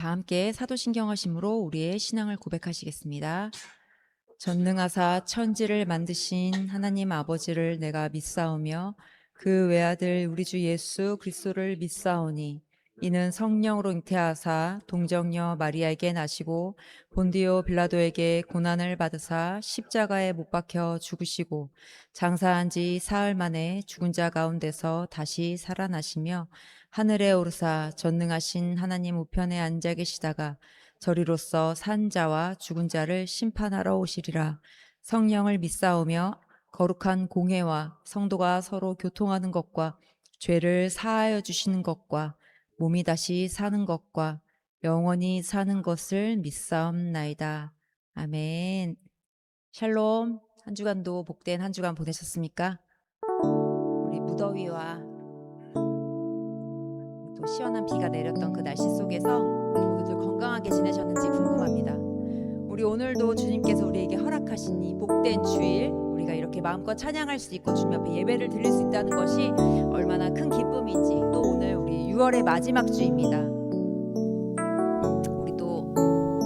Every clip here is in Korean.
다 함께 사도신경하심으로 우리의 신앙을 고백하시겠습니다. 전능하사 천지를 만드신 하나님 아버지를 내가 믿사오며 그 외아들 우리 주 예수 그리스도를 믿사오니 이는 성령으로 잉태하사 동정녀 마리아에게 나시고 본디오 빌라도에게 고난을 받으사 십자가에 못 박혀 죽으시고 장사한 지 사흘 만에 죽은 자 가운데서 다시 살아나시며 하늘에 오르사 전능하신 하나님 우편에 앉아 계시다가 저리로서 산 자와 죽은 자를 심판하러 오시리라. 성령을 믿사오며 거룩한 공회와 성도가 서로 교통하는 것과 죄를 사하여 주시는 것과 몸이 다시 사는 것과 영원히 사는 것을 믿사옵나이다. 아멘. 샬롬. 한 주간도 복된 한 주간 보내셨습니까? 우리 무더위와 또 시원한 비가 내렸던 그 날씨 속에서 모두들 건강하게 지내셨는지 궁금합니다. 우리 오늘도 주님께서 우리에게 허락하신 이 복된 주일, 우리가 이렇게 마음껏 찬양할 수 있고 주님 앞에 예배를 드릴 수 있다는 것이 얼마나 큰 기쁨인지, 또 오늘 우리 6월의 마지막 주입니다. 우리 또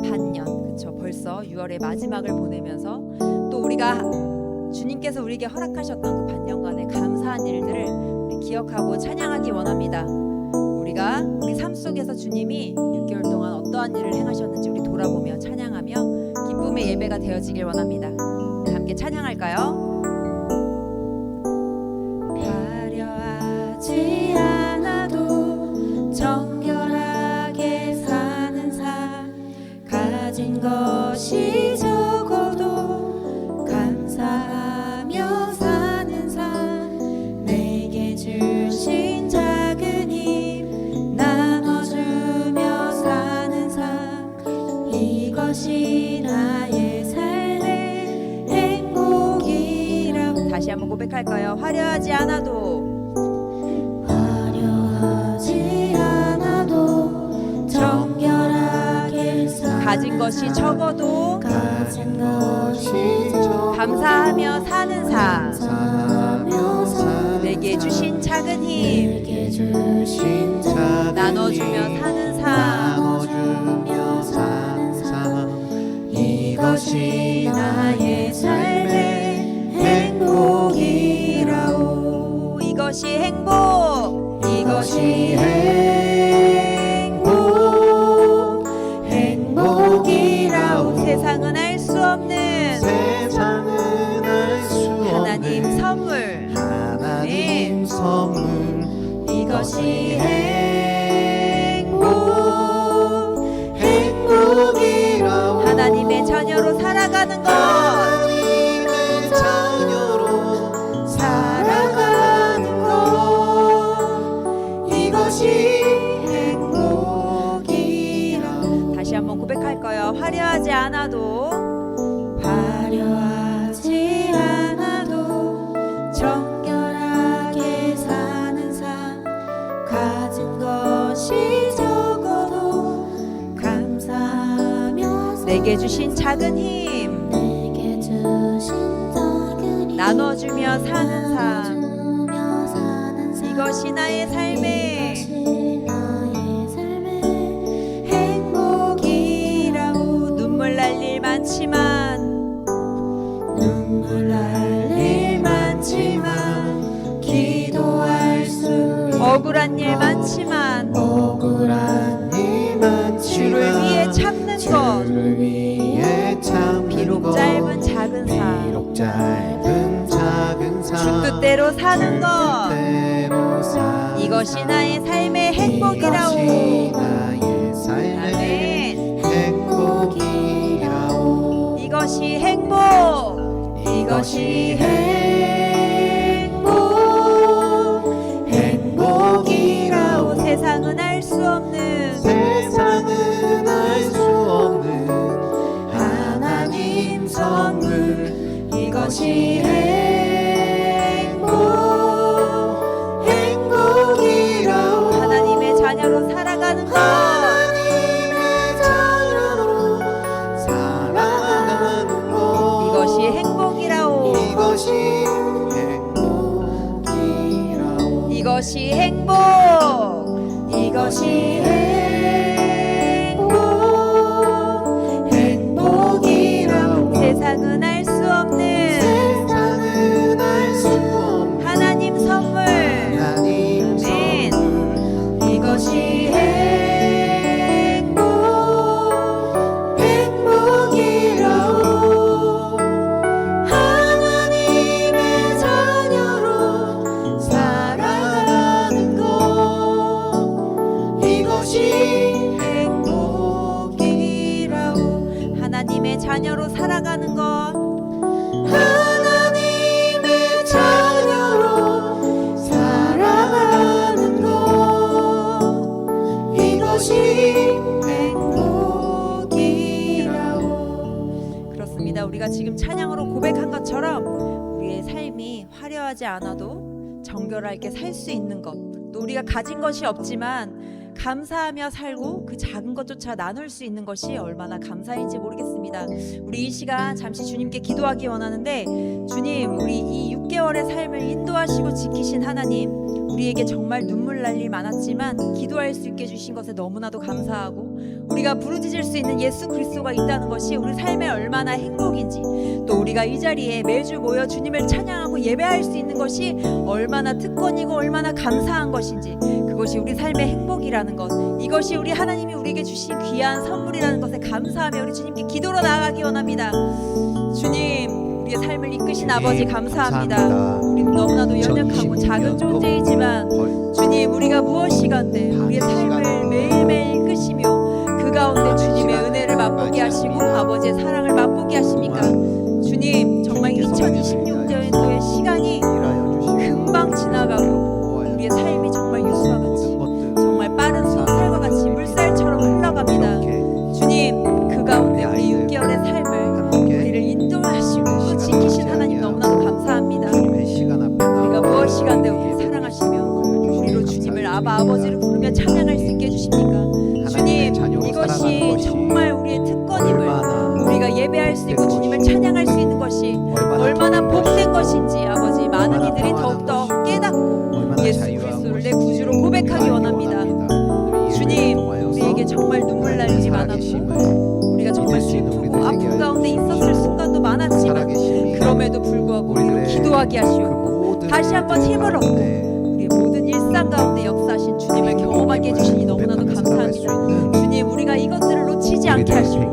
반년, 그쵸? 벌써 6월의 마지막을 보내면서 또 우리가 주님께서 우리에게 허락하셨던 그 반년간의 감사한 일들을 우리 기억하고 찬양하기 원합니다. 우리가 우리 삶 속에서 주님이 6개월 동안 어떠한 일을 행하셨는지 우리 돌아보며 찬양하며 기쁨의 예배가 되어지길 원합니다. 함께 찬양할까요? 화려하지 않아도 정결하게 사는 삶, 가진 것이 적어도 감사하며 사는 삶, 내게 주신 작은 힘 나눠주며 사는 삶, 이것이 나의 삶의 행복이라고. 다시 한번 고백할까요? 화려하지 않아도 정결하게 가진 것이 적어도 감사하며 사는 삶, 내게 주신 작은 힘 나눠주며 사는 삶, 이것이 나의 삶의 행복이라오. 이것이 행복, 이것이 행복이라오. 세상은 알 수 없는 하나님 선물, 이것이 행복이라오. 하나님의 자녀로 살아가는 것, 이것이 행복이라오. 다시 한번 고백할 거예요. 화려하지 않아도 정결하게 사는 삶, 가진 것이 적어도 감사하며 내게 주신 작은 힘 나눠주며 사는 삶, 이것이 나의 삶의 행복이라오. 눈물 날 일 많지만 기도할 수, 억울한 일 많지만 주를 위해 참는 것, 비록 짧은 작은 삶, 주 뜻대로 사는 것, 이것이 나의 삶의 행복이라오. 아멘. 이것이 행복, 이것이 행복이라오. 세상은 알 수 없는 하나님 선물, 이것이 행복이라오. 하나님의 자녀로 살아가는 것, 이것이 행복이라오. 이것이 하나님의 자녀로 살아가는 것, 하나님의 자녀로 살아가는 것, 이것이 행복이라오. 그렇습니다. 우리가 지금 찬양으로 고백한 것처럼 우리의 삶이 화려하지 않아도 정결하게 살 수 있는 것, 또 우리가 가진 것이 없지만 감사하며 살고 그 작은 것조차 나눌 수 있는 것이 얼마나 감사인지 모르겠습니다. 우리 이 시간 잠시 주님께 기도하기 원하는데, 주님, 우리 이 6개월의 삶을 인도하시고 지키신 하나님, 우리에게 정말 눈물 날 일 많았지만 기도할 수 있게 해주신 것에 너무나도 감사하고, 우리가 부르짖을 수 있는 예수 그리스도가 있다는 것이 우리 삶에 얼마나 행복인지, 또 우리가 이 자리에 매주 모여 주님을 찬양하고 예배할 수 있는 것이 얼마나 특권이고 얼마나 감사한 것인지, 그것이 우리 삶의 행복이라는 것, 이것이 우리 하나님이 우리에게 주신 귀한 선물이라는 것에 감사하며 우리 주님께 기도로 나아가기 원합니다. 주님, 우리의 삶을 이끄신 아버지 감사합니다. 우리는 너무나도 연약하고 작은 존재이지만 주님, 우리가 무엇이간데 우리의 삶을 매일매일 이끄시며 그 가운데 주님의 은혜를 맛보게 하시고 아버지의 사랑을 맛보게 하십니까? 주님, 정말 2026년도의 시간이 금방 지나가고 우리의 삶이 정말 유수와 같이 정말 빠른 소설과 같이 물살처럼 흘러갑니다. 주님, 그 가운데 우리 6개월의 삶을 우리를 인도하시고 또 지키신 하나님 너무나도 감사합니다. 우리가 무엇이간데 우리를 사랑하시며 우리로 주님을 아바 아버지를 부르며 찬양할 수 있게 해주십니까? 주님, 이것이 정말 우리의 특권임을, 우리가 예배할 수 있고 주님을 찬양할 수 있는 것이 얼마나 복된 것인지 아버지, 많은 이들이 더욱더 깨닫고 예수 그리스도를 내 구주로 고백하기 원합니다. 주님, 우리에게 정말 눈물 날 일이 많았고 우리가 정말 슬프고 아픔 가운데 있었을 순간도 많았지만 그럼에도 불구하고 우리를 기도하게 하시고 다시 한번 힘을 얻고 우리의 모든 일상 가운데 역사하신 주님을 경험하게 해주시니 너무나도 감사합니다. 주님, 우리가 이것들을 놓치지 않게 하시고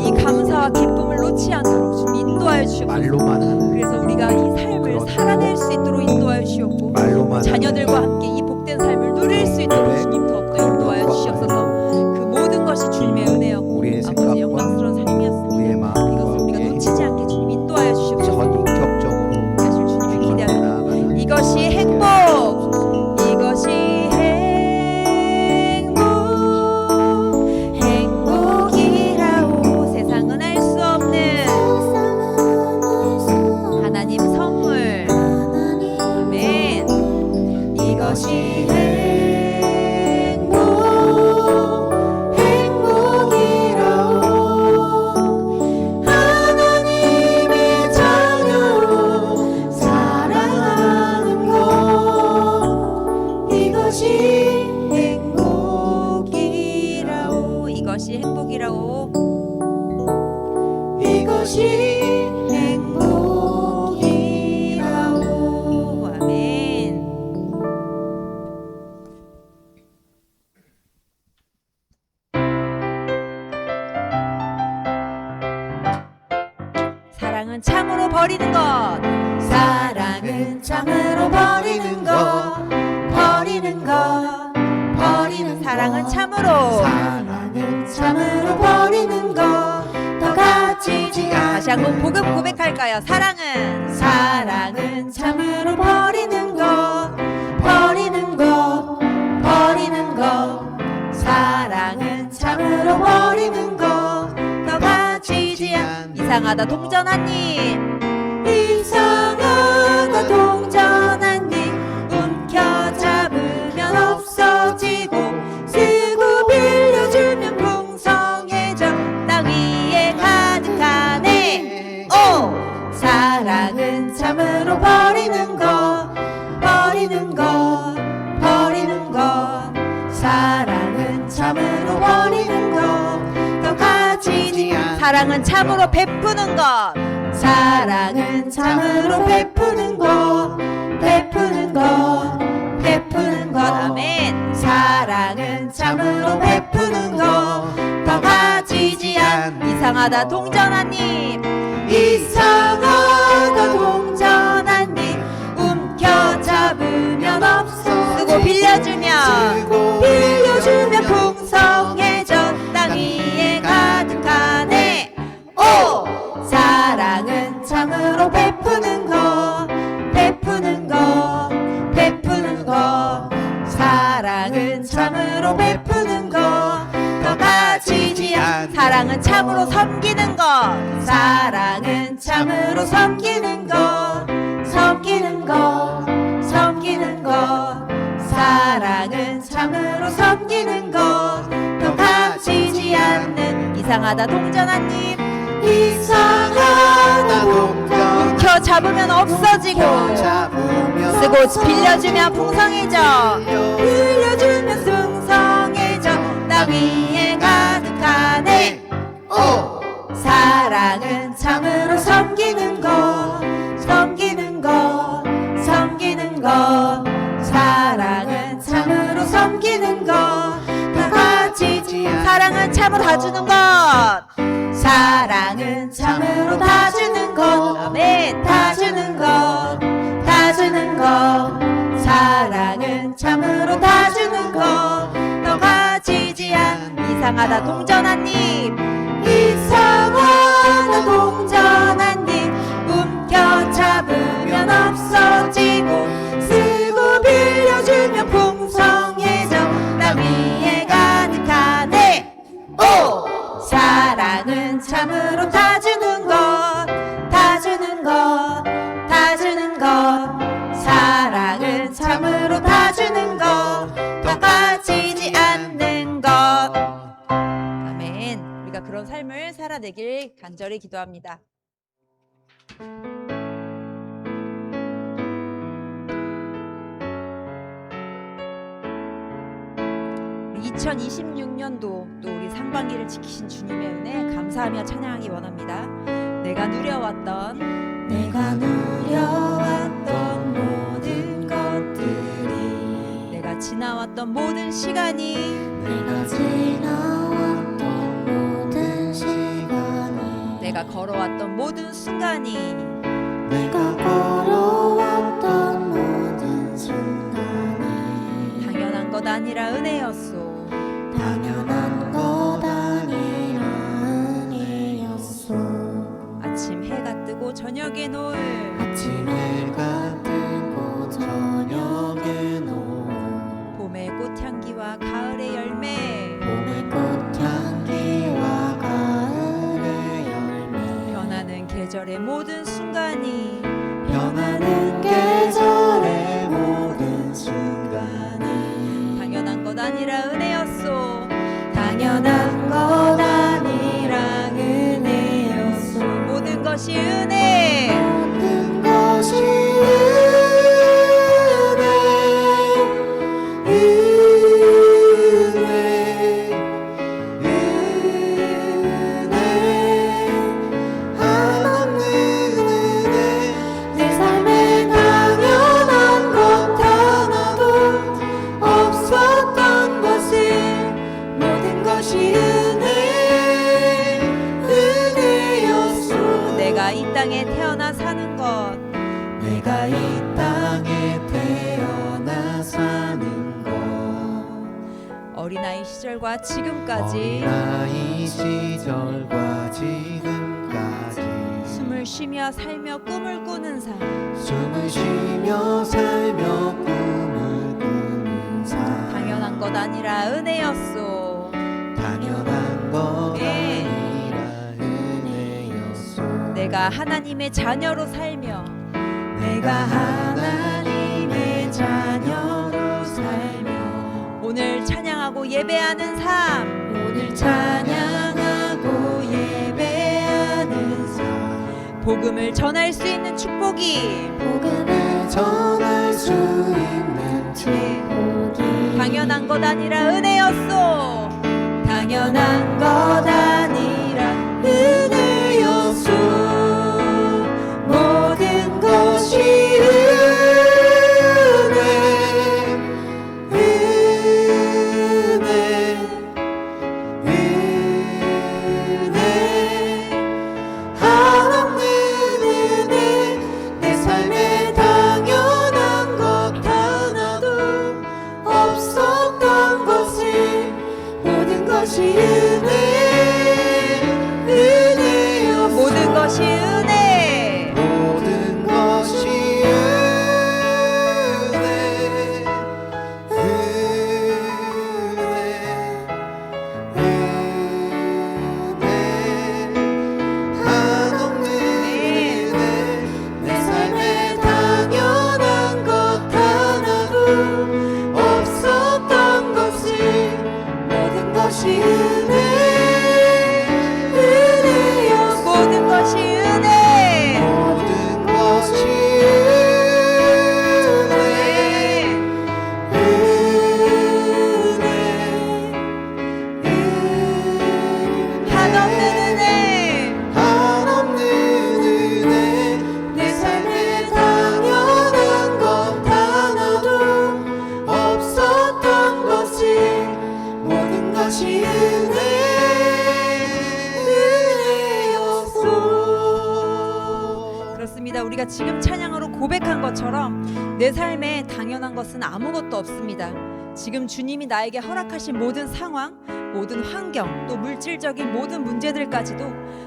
이 감사와 기쁨을 놓지 않도록 주님 인도하여 주시옵소서. 그래서 우리가 이 삶을 살아낼 수 있도록 인도하여 주시옵고 자녀들과 함께 이 복된 삶을 누릴 수 있도록 주님 더욱더 인도하여 주시옵소서. 그 모든 것이 주님의 은혜였고 아버지 영광스러운 삶이었습니다. 이것을 우리가 놓치지 않게 주님 인도하여 주시옵소서. 사실 주님을 기대하는 이것이 행복, 이것이 행복이라오. 세상은 알 수 없는 하나님 선물. 아멘. 이것이 행복이라고. 이것이 행복이라고. 아멘. 사랑은 참으로 버리는 것. 사랑은 참으로 버리는 것. 버리는 것. 버리는 사랑은 참으로. 참으로 버리는 것. 더 가지지 않아. 다시 한번 복음 고백할까요? 사랑은 참으로 버리는 것. 버리는 것. 버리는 것. 사랑은 참으로 버리는 것. 더 가지지 않아. 이상하다 동전한님. 이상하다 동전한님. 움켜잡으면 없어지고 쓰고 빌려주면 풍성해져 땅 위에 가득하네. 오! 사랑은 참으로 버리는 것. 버리는 것. 버리는 것. 사랑은 참으로 버리는 것. 더 가지지 않아. 사랑은 참으로 베푸는 것. 사랑은 참으로 베푸는 것. 베푸는 것. 베푸는 것. 아멘. 사랑은 참으로 베푸는 것. 더 가지지 않. 이상하다 동전한님. 이상하다 동전한님. 움켜잡으면 없어. 쓰고 빌려주면 풍성해져 땅 위에 가득하네. 오! 않는 사랑은 참으로 섬기는 것. 사랑은 참으로 섬기는 것. 섬기는 것 섬기는 것 사랑은 참으로 섬기는 것. 또 갇히지 않는 이상하다 동전한님. 이상하다 동전 켜 잡으면 없어지고 잡으면 쓰고 빌려주면 풍성해져. 빌려주면 풍성해져. 나 위에 가득하네. 오 사랑은 참으로 섬기는 것. 섬기는 것 섬기는 것. 사랑은 참으로 섬기는 것. 다 같이 사랑은 참으로 다 주는 것. 사랑은 참으로 다 주는 것. 아멘. 다 주는 것. 다 주는 것. 사랑은 참으로 다 주는 것. 더 가지지 않 이상하다 동전 한입. 이상하다 동전 한입. 움켜 잡으면 없어지고 쓰고 빌려주면 풍성해져. 나 위에 가득하네. 오 사랑은 참으로 다 주는 것. 다 주는 것. 다 주는 것. 사랑은 참으로 다 주는 것. 다 가지지 않는 것. 아멘. 우리가 그런 삶을 살아내길 간절히 기도합니다. 2026년도 또 우리 상반기를 지키신 주님의 은혜 감사하며 찬양하기 원합니다. 내가 누려왔던 모든 것들이, 내가 지나왔던 모든 시간이, 내가 지나왔던 모든 시간이 내가 걸어왔던 모든 순간이 내가 걸어왔던 모든 순간이 당연한 것 아니라 은혜였소. 당연한 것 아니라 은혜였소. 아침 해가 뜨고 저녁에 노을, 아침 해가 뜨고 저녁에 노을, 봄의 꽃향기와 가을의 열매, 봄의 꽃향기와 가을의 열매, 변하는 계절의 모든 순간이 변하는 계절의 모든 순간이 당연한 것 아니라 은혜였소. 당연한 것 아니라 은혜였소. 모든 것이 은혜. 모든 것이 은혜 한없는 은혜. 내 삶에 당연한 것 하나도 없었던 것을 모든 것이 은혜였소. 내가 이 땅에 태어나 사는 것, 내가 이 땅에 태어나 사는 것, 어린아이 시절과 지금까지 어린아이 시절과 지금까지 숨을 쉬며 살며 꿈을 꾸는 삶, 숨을 쉬며 살며 꿈을 꾸는 삶, 당연한 것 아니라 은혜였소. 당연한 것 예. 아니라 은혜였소. 내가 하나님의 자녀로 살며, 내가 하나님의 자녀로 살며 오늘 찬양하고 예배하는 삶, 오늘 찬양하고 예배하는 삶, 복음을 전할 수 있는 축복이 복음을 전할 수 있는 축복이 당연한 것 아니라 은혜였소. 당연한 것 아니라 은혜였소. 모든 것이 은혜 한없는 은혜. 내 삶에 당연한 것 하나도 없었던 것을 모든 것이 은혜 지금 찬양으로 고백한 것처럼 내 삶에 당연한 것은 아무것도 없습니다. 지금 주님이 나에게 허락하신 모든 상황, 모든 환경, 또 물질적인 모든 문제들까지도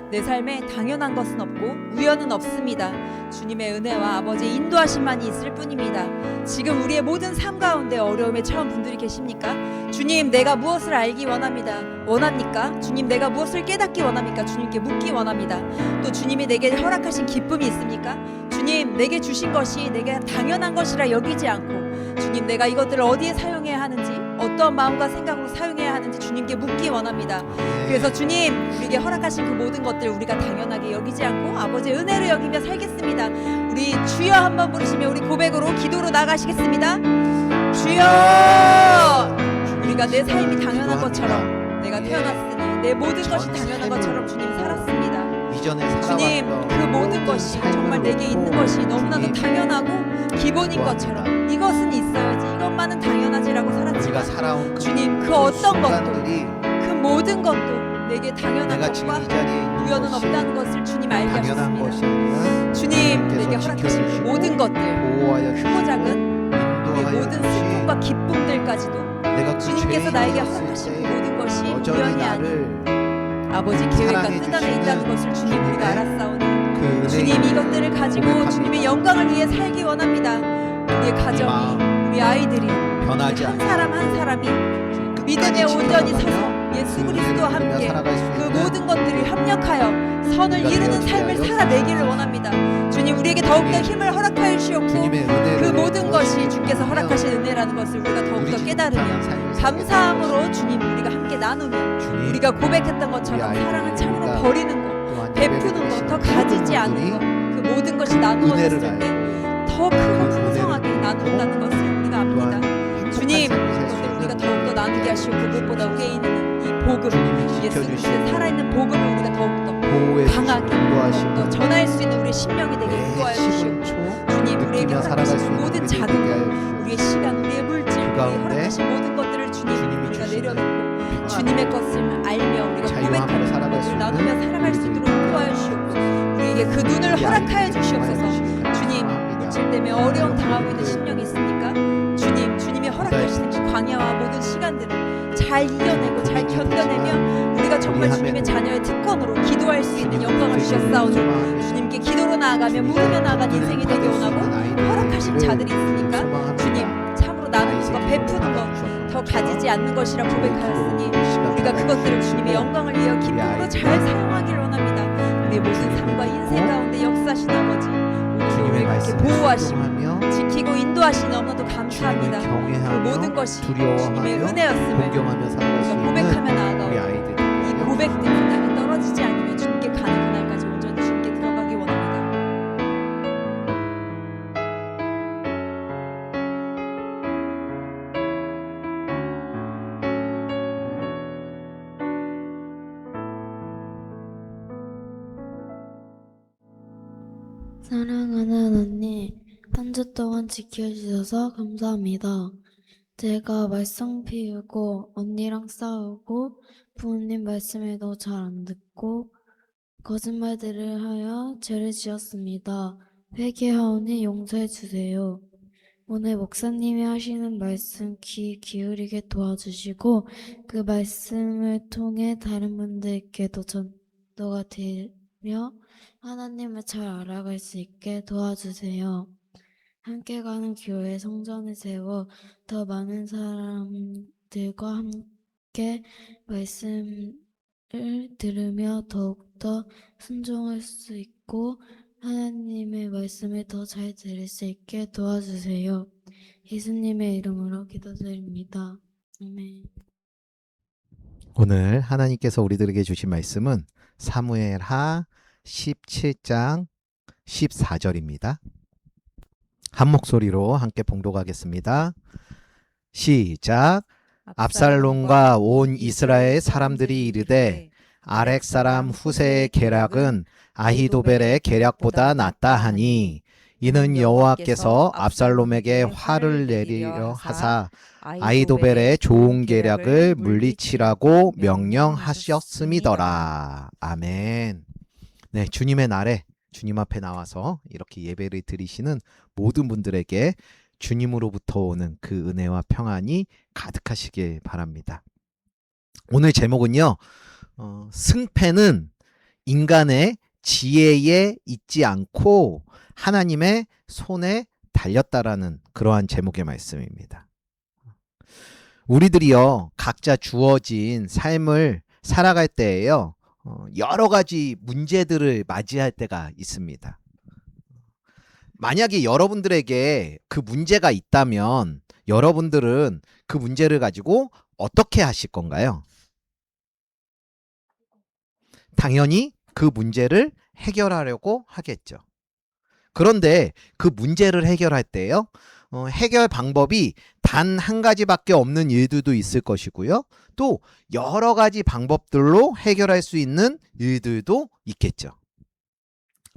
내 삶에 당연한 것은 없고 우연은 없습니다. 주님의 은혜와 아버지의 인도하심만이 있을 뿐입니다. 지금 우리의 모든 삶 가운데 어려움에 처한 분들이 계십니까? 주님, 내가 무엇을 알기 원합니까? 주님, 내가 무엇을 깨닫기 원합니까? 주님께 묻기 원합니다. 또 주님이 내게 허락하신 기쁨이 있습니까? 주님, 내게 주신 것이 내게 당연한 것이라 여기지 않고 주님, 내가 이것들을 어디에 사용해야 하는지, 어떤 마음과 생각으로 사용해야 하는지 주님께 묻기 원합니다. 그래서 주님, 우리에게 허락하신 그 모든 것들 우리가 당연하게 여기지 않고 아버지의 은혜로 여기며 살겠습니다. 우리 주여 한번 부르시며 우리 고백으로 기도로 나가시겠습니다. 주여! 우리가 내 삶이 당연한 것처럼, 내가 태어났으니 내 모든 것이 당연한 것처럼 주님 살았습니다. 주님, 그 모든 것이 정말 내게 있는 것이 너무나도 당연하고 기본인 것처럼, 이것은 있어야지, 이것만은 당연하지라고 살았지만 주님, 그 어떤 것도, 그 모든 것도 내게 당연한 것과 우연은 없다는 것을 주님 알게 하셨습니다. 주님, 내게 허락하신 그 모든 것들, 크고 작은 내 모든 슬픔과 기쁨들까지도 주님께서 나에게 허락하신 그 모든 것이 우연이 아닌 아버지 계획과 뜻 안에 있다는 것을 주님, 우리가 알았사오니 주님, 이것들을 가지고 주님의 영광을 위해 살기 원합니다. 우리의 가정이, 우리 아이들이, 한 사람 한 사람이 믿음에 온전히 서서 예수 그리스도와 함께 그 모든 것들을 협력하여 선을 이루는 삶을 살아내기를 원합니다. 주님, 우리에게 더욱더 힘을 허락하여 주시옵고 그 모든 것이 주께서 허락하신 은혜라는 것을 우리가 더욱더 깨달으며 감사함으로 주님, 우리가 함께 나누며 우리가 고백했던 것처럼 사랑은 참으로 버리는 것, 베푸는 것, 더 가지지 않는 것, 그 모든 것이 나누어졌을 때 더 크고 풍성하게 나눈다는 것을 우리가 압니다. 주님, 그것을 우리가 더욱더 나누게 하시고 무엇보다 우리에 있는 이 복음, 예수 그리스도의 살아있는 복음을 우리가 더욱더 강하게 더욱더 전할 수 있는 우리의 신명이 되게 인도하여 주시옵고 주님, 우리에게 허락하신 모든 자금, 우리의 시간, 우리의 물질, 우리의 허락하신 모든 것들을 주님, 우리가 내려놓고 주님의 것을 알며 우리가 고백하며 그것을 나누며 살아갈 수 있도록 인도하여 주시옵고 우리에게 그 눈을 허락하여 주시옵소서. 주님, 며칠 때문에 어려움 당하고 있는 심령이 있습니까? 주님, 주님이 허락하시는 그 광야와 모든 시간들을 잘 이겨내고 잘 견뎌내며 우리가 정말 주님의 자녀의 특권으로 기도할 수 있는 영광을 주셨사오니 주님께 기도로 나아가며 물으며 나아간 인생이 되게 원하고 허락하신 자들이 있으니까 주님, 참으로 나누는 것, 베푸는 것, 더 가지지 않는 것이라 고백하였으니 우리가 그것들을 주님의 영광을 위하여 기쁨으로 잘 사용하기를 원합니다. 우리의 모든 삶과 인생 가운데 역사하신 아버지, 주님을 그렇게 보호하시고 지키고 인도하시니 너무나도 감사합니다. 그 모든 것이 주님의 은혜였음을 우리가 고백하며 나아가고 이 고백들이 땅에 떨어지지 않으며 주님께 가는 그날까지 온전히 주님께 들어가기 원합니다. 사랑하는 언니, 한 주 동안 지켜주셔서 감사합니다. 제가 말썽 피우고 언니랑 싸우고 부모님 말씀에도 잘 안 듣고 거짓말들을 하여 죄를 지었습니다. 회개하오니 용서해 주세요. 오늘 목사님이 하시는 말씀 귀 기울이게 도와주시고 그 말씀을 통해 다른 분들께도 전도가 되며 하나님을 잘 알아갈 수 있게 도와주세요. 함께 가는 교회 성전을 세워 더 많은 사람들과 함께 말씀을 들으며 더욱더 순종할 수 있고 하나님의 말씀을 더 잘 들을 수 있게 도와주세요. 예수님의 이름으로 기도드립니다. 아멘. 오늘 하나님께서 우리들에게 주신 말씀은 사무엘하 17장 14절입니다. 한 목소리로 함께 봉독하겠습니다. 시작. 압살롬과 온 이스라엘 사람들이 이르되 아렉 사람 후세의 계략은 아히도벨의 계략보다 낫다 하니 이는 여호와께서 압살롬에게 화를 내리려 하사 아히도벨의 좋은 계략을 물리치라고 명령하셨음이더라. 아멘. 네, 주님의 날에 주님 앞에 나와서 이렇게 예배를 드리시는 모든 분들에게 주님으로부터 오는 그 은혜와 평안이 가득하시길 바랍니다. 오늘 제목은요, 승패는 인간의 지혜에 있지 않고 하나님의 손에 달렸다라는 그러한 제목의 말씀입니다. 우리들이요, 각자 주어진 삶을 살아갈 때에요, 여러 가지 문제들을 맞이할 때가 있습니다. 만약에 여러분들에게 그 문제가 있다면 여러분들은 그 문제를 가지고 어떻게 하실 건가요? 당연히 그 문제를 해결하려고 하겠죠. 그런데 그 문제를 해결할 때요, 해결 방법이 단 한 가지밖에 없는 일들도 있을 것이고요. 또 여러 가지 방법들로 해결할 수 있는 일들도 있겠죠.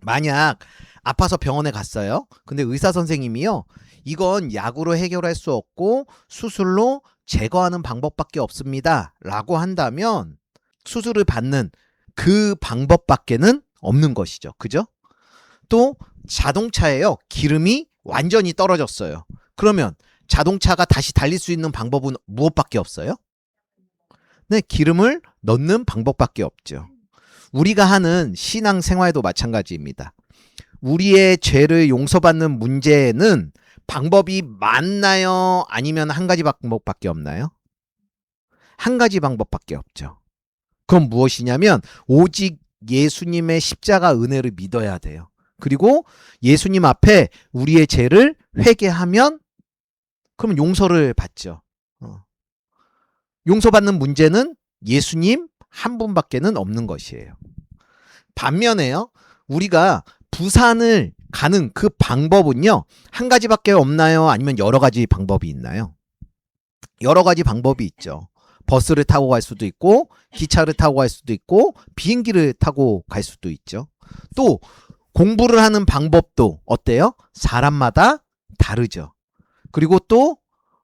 만약 아파서 병원에 갔어요. 근데 의사 선생님이요, 이건 약으로 해결할 수 없고 수술로 제거하는 방법밖에 없습니다 라고 한다면 수술을 받는 그 방법밖에는 없는 것이죠. 그죠? 또 자동차에요, 기름이 완전히 떨어졌어요. 그러면 자동차가 다시 달릴 수 있는 방법은 무엇밖에 없어요? 네, 기름을 넣는 방법밖에 없죠. 우리가 하는 신앙 생활도 마찬가지입니다. 우리의 죄를 용서받는 문제는 방법이 많나요? 아니면 한 가지 방법밖에 없나요? 한 가지 방법밖에 없죠. 그건 무엇이냐면 오직 예수님의 십자가 은혜를 믿어야 돼요. 그리고 예수님 앞에 우리의 죄를 회개하면 그러면 용서를 받죠. 용서받는 문제는 예수님 한 분밖에는 없는 것이에요. 반면에요, 우리가 부산을 가는 그 방법은요, 한 가지밖에 없나요? 아니면 여러 가지 방법이 있나요? 여러 가지 방법이 있죠. 버스를 타고 갈 수도 있고, 기차를 타고 갈 수도 있고, 비행기를 타고 갈 수도 있죠. 또 공부를 하는 방법도 어때요? 사람마다 다르죠. 그리고 또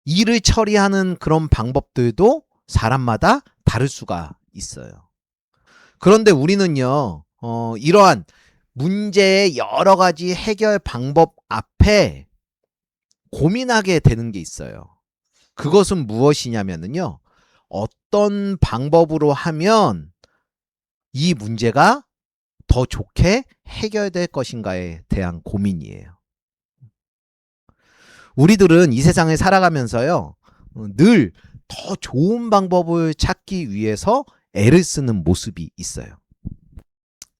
일을 처리하는 그런 방법들도 사람마다 다를 수가 있어요. 그런데 우리는요, 이러한 문제의 여러 가지 해결 방법 앞에 고민하게 되는 게 있어요. 그것은 무엇이냐면요, 어떤 방법으로 하면 이 문제가 더 좋게 해결될 것인가에 대한 고민이에요. 우리들은 이 세상을 살아가면서요, 늘 더 좋은 방법을 찾기 위해서 애를 쓰는 모습이 있어요.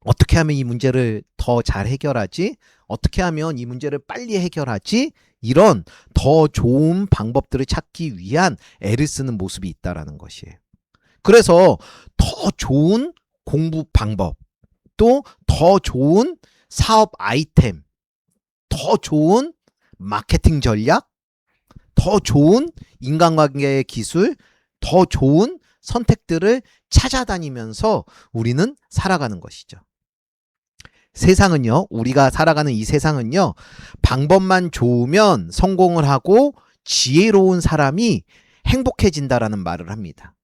어떻게 하면 이 문제를 더 잘 해결하지? 어떻게 하면 이 문제를 빨리 해결하지? 이런 더 좋은 방법들을 찾기 위한 애를 쓰는 모습이 있다라는 것이에요. 그래서 더 좋은 공부 방법, 또 더 좋은 사업 아이템, 더 좋은 마케팅 전략, 더 좋은 인간관계의 기술, 더 좋은 선택들을 찾아다니면서 우리는 살아가는 것이죠. 세상은요, 우리가 살아가는 이 세상은요, 방법만 좋으면 성공을 하고 지혜로운 사람이 행복해진다라는 말을 합니다.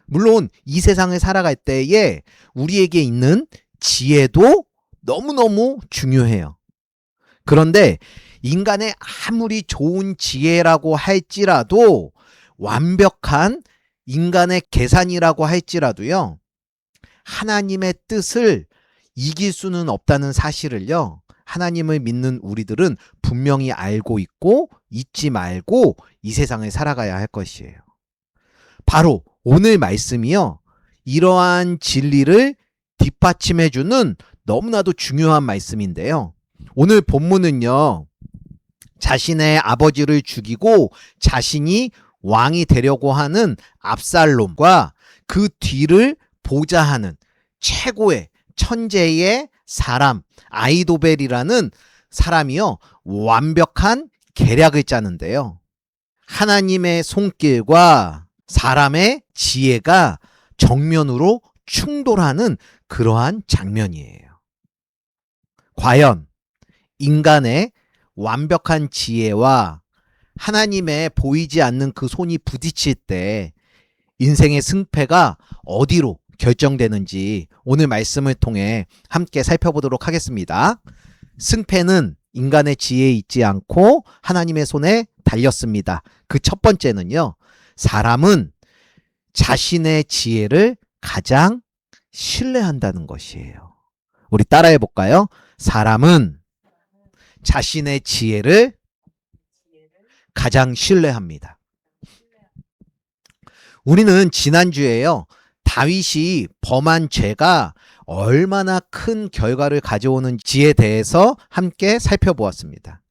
물론 이 세상을 살아갈 때에 우리에게 있는 지혜도 너무너무 중요해요. 그런데 인간의 아무리 좋은 지혜라고 할지라도, 완벽한 인간의 계산이라고 할지라도요, 하나님의 뜻을 이길 수는 없다는 사실을요, 하나님을 믿는 우리들은 분명히 알고 있고 잊지 말고 이 세상을 살아가야 할 것이에요. 바로 오늘 말씀이요, 이러한 진리를 뒷받침해주는 너무나도 중요한 말씀인데요. 오늘 본문은요, 자신의 아버지를 죽이고 자신이 왕이 되려고 하는 압살롬과 그 뒤를 보좌하는 최고의 천재의 사람 아히도벨이라는 사람이요, 완벽한 계략을 짜는데요. 하나님의 손길과 사람의 지혜가 정면으로 충돌하는 그러한 장면이에요. 과연 인간의 완벽한 지혜와 하나님의 보이지 않는 그 손이 부딪힐 때 인생의 승패가 어디로 결정되는지 오늘 말씀을 통해 함께 살펴보도록 하겠습니다. 승패는 인간의 지혜에 있지 않고 하나님의 손에 달렸습니다. 그 첫 번째는요, 사람은 자신의 지혜를 가장 신뢰한다는 것이에요. 우리 따라해 볼까요? 사람은 자신의 지혜를 가장 신뢰합니다. 우리는 지난주에요, 다윗이 범한 죄가 얼마나 큰 결과를 가져오는지에 대해서 함께 살펴보았습니다.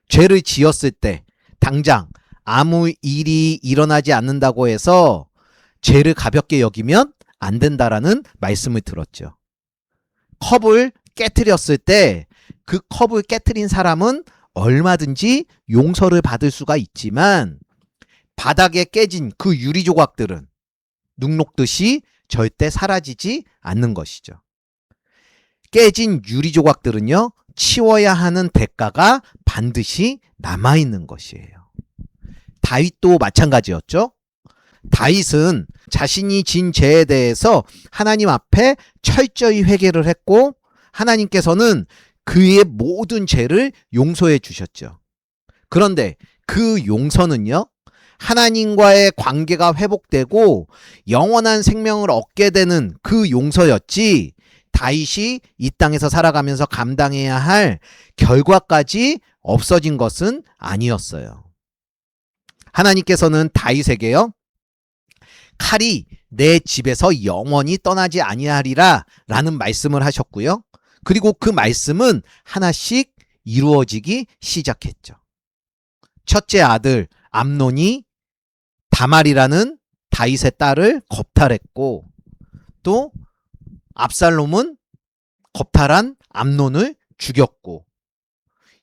죄를 지었을 때 당장 아무 일이 일어나지 않는다고 해서 죄를 가볍게 여기면 안 된다라는 말씀을 들었죠. 컵을 깨트렸을 때 그 컵을 깨트린 사람은 얼마든지 용서를 받을 수가 있지만 바닥에 깨진 그 유리 조각들은 눈 녹듯이 절대 사라지지 않는 것이죠. 깨진 유리 조각들은요, 치워야 하는 대가가 반드시 남아있는 것이에요. 다윗도 마찬가지였죠. 다윗은 자신이 진 죄에 대해서 하나님 앞에 철저히 회개를 했고 하나님께서는 그의 모든 죄를 용서해 주셨죠. 그런데 그 용서는요, 하나님과의 관계가 회복되고 영원한 생명을 얻게 되는 그 용서였지, 다윗이 이 땅에서 살아가면서 감당해야 할 결과까지 없어진 것은 아니었어요. 하나님께서는 다윗에게요, 칼이 내 집에서 영원히 떠나지 아니하리라 라는 말씀을 하셨고요. 그리고 그 말씀은 하나씩 이루어지기 시작했죠. 첫째 아들 암논이 다말이라는 다윗의 딸을 겁탈했고, 또 압살롬은 겁탈한 암논을 죽였고,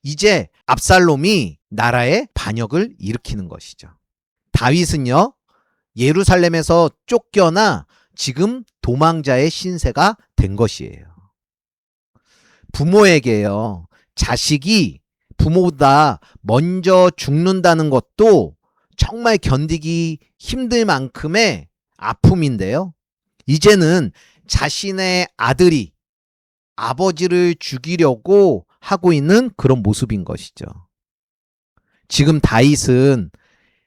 이제 압살롬이 나라의 반역을 일으키는 것이죠. 다윗은요, 예루살렘에서 쫓겨나 지금 도망자의 신세가 된 것이에요. 부모에게요, 자식이 부모보다 먼저 죽는다는 것도 정말 견디기 힘들 만큼의 아픔인데요. 이제는 자신의 아들이 아버지를 죽이려고 하고 있는 그런 모습인 것이죠. 지금 다윗은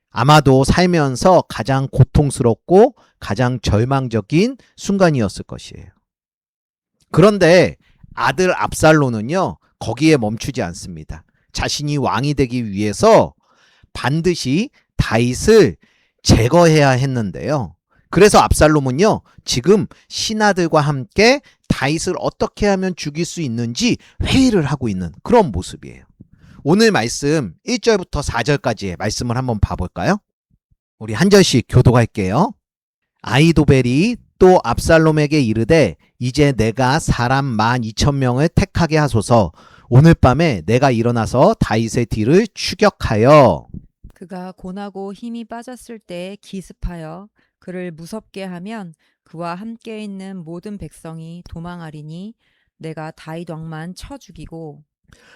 아마도 살면서 가장 고통스럽고 가장 절망적인 순간이었을 것이에요. 그런데 아들 압살롬은요, 거기에 멈추지 않습니다. 자신이 왕이 되기 위해서 반드시 다윗을 제거해야 했는데요. 그래서 압살롬은요, 지금 신하들과 함께 다윗을 어떻게 하면 죽일 수 있는지 회의를 하고 있는 그런 모습이에요. 오늘 말씀 1절부터 4절까지의 말씀을 한번 봐볼까요? 우리 한 절씩 교독할게요. 아히도벨이 또 압살롬에게 이르되 이제 내가 사람 12,000명을 택하게 하소서. 오늘 밤에 내가 일어나서 다윗의 뒤를 추격하여 그가 곤하고 힘이 빠졌을 때 기습하여 그를 무섭게 하면 그와 함께 있는 모든 백성이 도망하리니 내가 다윗 왕만 쳐 죽이고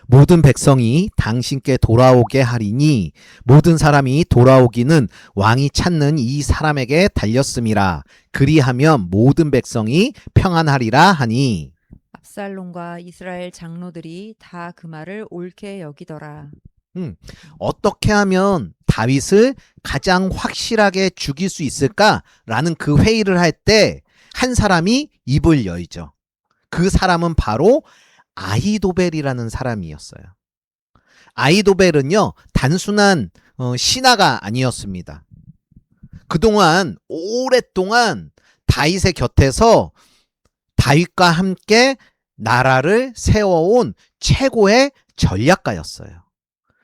모든 백성이 당신께 돌아오게 하리니 모든 사람이 돌아오기는 왕이 찾는 이 사람에게 달렸음이라. 그리하면 모든 백성이 평안하리라 하니 압살롬과 이스라엘 장로들이 다 그 말을 옳게 여기더라. 어떻게 하면 다윗을 가장 확실하게 죽일 수 있을까라는 그 회의를 할 때 한 사람이 입을 열죠. 그 사람은 바로 아히도벨이라는 사람이었어요. 아히도벨은요, 단순한 신하가 아니었습니다. 그동안 오랫동안 다윗의 곁에서 다윗과 함께 나라를 세워온 최고의 전략가였어요.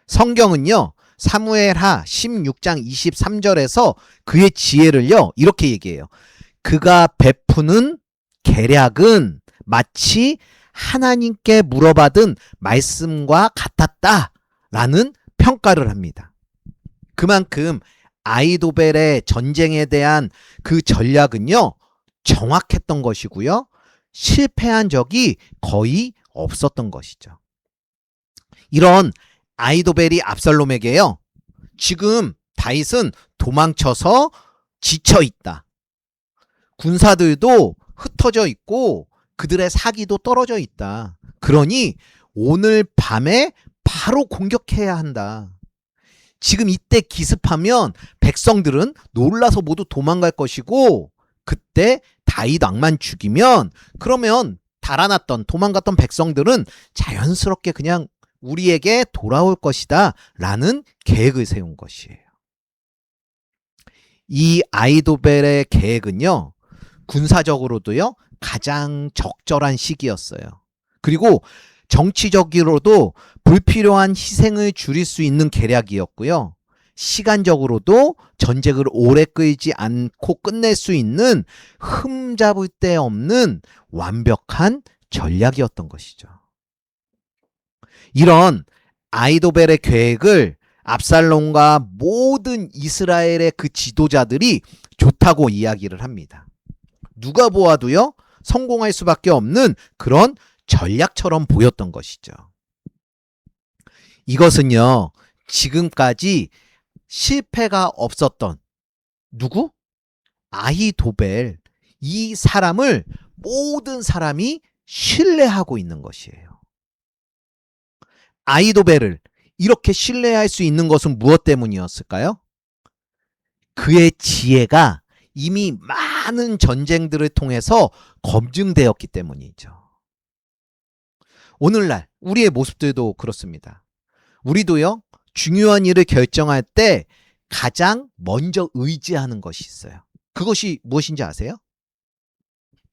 성경은요, 사무엘하 16장 23절에서 그의 지혜를요, 이렇게 얘기해요. 그가 베푸는 계략은 마치 하나님께 물어받은 말씀과 같았다라는 평가를 합니다. 그만큼 아히도벨의 전쟁에 대한 그 전략은요, 정확했던 것이고요, 실패한 적이 거의 없었던 것이죠. 이런 아히도벨이 압살롬에게요, 지금 다윗은 도망쳐서 지쳐 있다. 군사들도 흩어져 있고 그들의 사기도 떨어져 있다. 그러니 오늘 밤에 바로 공격해야 한다. 지금 이때 기습하면 백성들은 놀라서 모두 도망갈 것이고 그때 다윗 왕만 죽이면 그러면 달아났던 도망갔던 백성들은 자연스럽게 그냥 우리에게 돌아올 것이다 라는 계획을 세운 것이에요. 이 아히도벨의 계획은요, 군사적으로도요 가장 적절한 시기였어요. 그리고 정치적으로도 불필요한 희생을 줄일 수 있는 계략이었고요. 시간적으로도 전쟁을 오래 끌지 않고 끝낼 수 있는 흠잡을 데 없는 완벽한 전략이었던 것이죠. 이런 아히도벨의 계획을 압살롬과 모든 이스라엘의 그 지도자들이 좋다고 이야기를 합니다. 누가 보아도요, 성공할 수밖에 없는 그런 전략처럼 보였던 것이죠. 이것은요, 지금까지 실패가 없었던 누구? 아히도벨. 이 사람을 모든 사람이 신뢰하고 있는 것이에요. 아히도벨을 이렇게 신뢰할 수 있는 것은 무엇 때문이었을까요? 그의 지혜가 이미 많은 전쟁들을 통해서 검증되었기 때문이죠. 오늘날 우리의 모습들도 그렇습니다. 우리도요, 중요한 일을 결정할 때 가장 먼저 의지하는 것이 있어요. 그것이 무엇인지 아세요?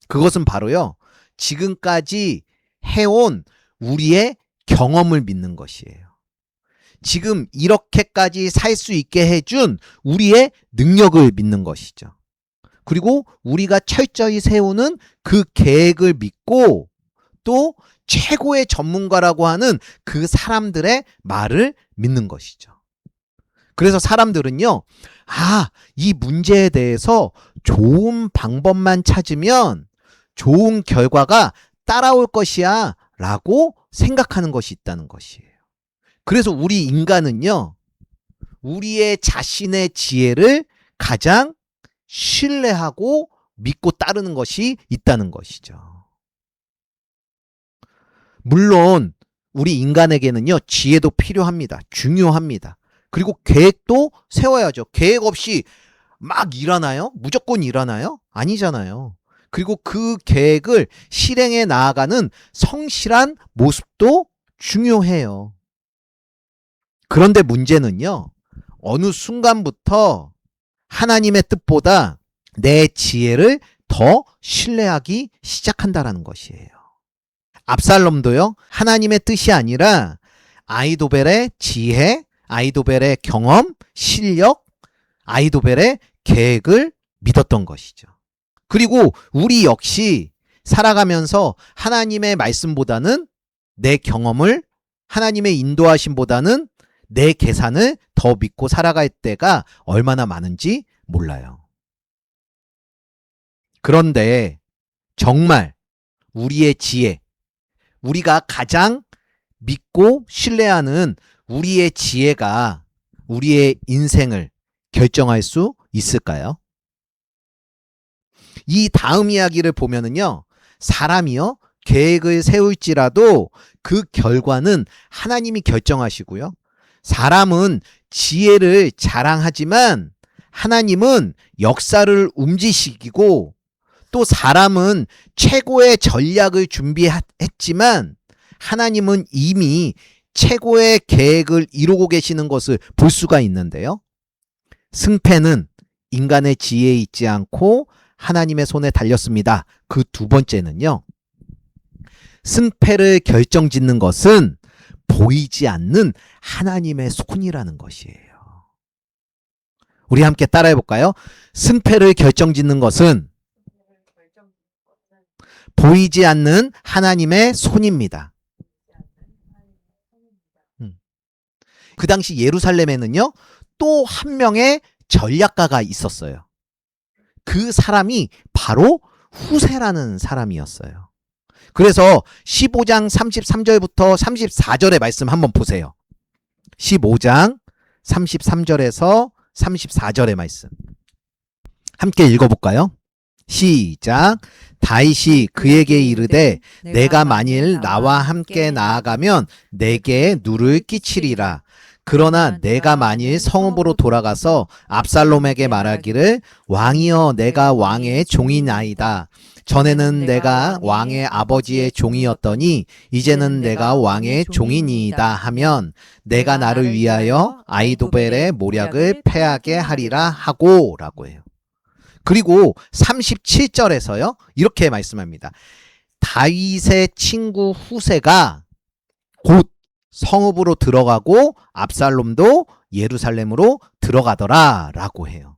그것은 바로요, 지금까지 해온 우리의 경험을 믿는 것이에요. 지금 이렇게까지 살 수 있게 해준 우리의 능력을 믿는 것이죠. 그리고 우리가 철저히 세우는 그 계획을 믿고 또 최고의 전문가라고 하는 그 사람들의 말을 믿는 것이죠. 그래서 사람들은요, 이 문제에 대해서 좋은 방법만 찾으면 좋은 결과가 따라올 것이야 라고 생각하는 것이 있다는 것이에요. 그래서 우리 인간은요, 우리의 자신의 지혜를 가장 신뢰하고 믿고 따르는 것이 있다는 것이죠. 물론 우리 인간에게는요, 지혜도 필요합니다. 중요합니다. 그리고 계획도 세워야죠. 계획 없이 막 일하나요? 무조건 일하나요? 아니잖아요. 그리고 그 계획을 실행해 나아가는 성실한 모습도 중요해요. 그런데 문제는요, 어느 순간부터 하나님의 뜻보다 내 지혜를 더 신뢰하기 시작한다라는 것이에요. 압살롬도요, 하나님의 뜻이 아니라 아히도벨의 지혜, 아히도벨의 경험, 실력, 아히도벨의 계획을 믿었던 것이죠. 그리고 우리 역시 살아가면서 하나님의 말씀보다는 내 경험을, 하나님의 인도하심보다는 내 계산을 더 믿고 살아갈 때가 얼마나 많은지 몰라요. 그런데 정말 우리의 지혜, 우리가 가장 믿고 신뢰하는 우리의 지혜가 우리의 인생을 결정할 수 있을까요? 이 다음 이야기를 보면은요, 사람이요, 계획을 세울지라도 그 결과는 하나님이 결정하시고요. 사람은 지혜를 자랑하지만 하나님은 역사를 움직이시고 또 사람은 최고의 전략을 준비했지만 하나님은 이미 최고의 계획을 이루고 계시는 것을 볼 수가 있는데요. 승패는 인간의 지혜에 있지 않고 하나님의 손에 달렸습니다. 그 두 번째는요, 승패를 결정짓는 것은 보이지 않는 하나님의 손이라는 것이에요. 우리 함께 따라해 볼까요? 승패를 결정짓는 것은 보이지 않는 하나님의 손입니다. 그 당시 예루살렘에는요, 또 한 명의 전략가가 있었어요. 그 사람이 바로 후세라는 사람이었어요. 그래서 15장 33절부터 34절의 말씀 한번 보세요. 15장 33절에서 34절의 말씀 함께 읽어볼까요? 시작. 다윗이 그에게 이르되 내가 만일 나와 함께 나아가면 내게 누를 끼치리라. 그러나 내가 만일 성읍으로 돌아가서 압살롬에게 말하기를 왕이여 내가 왕의 종이나이다. 전에는 내가 왕의 아버지의 종이었더니 이제는 내가 왕의 종이니이다 하면 내가 나를 위하여 아이도벨의 모략을 패하게 하리라 하고 라고 해요. 그리고 37절에서요 이렇게 말씀합니다. 다윗의 친구 후세가 곧 성읍으로 들어가고 압살롬도 예루살렘으로 들어가더라 라고 해요.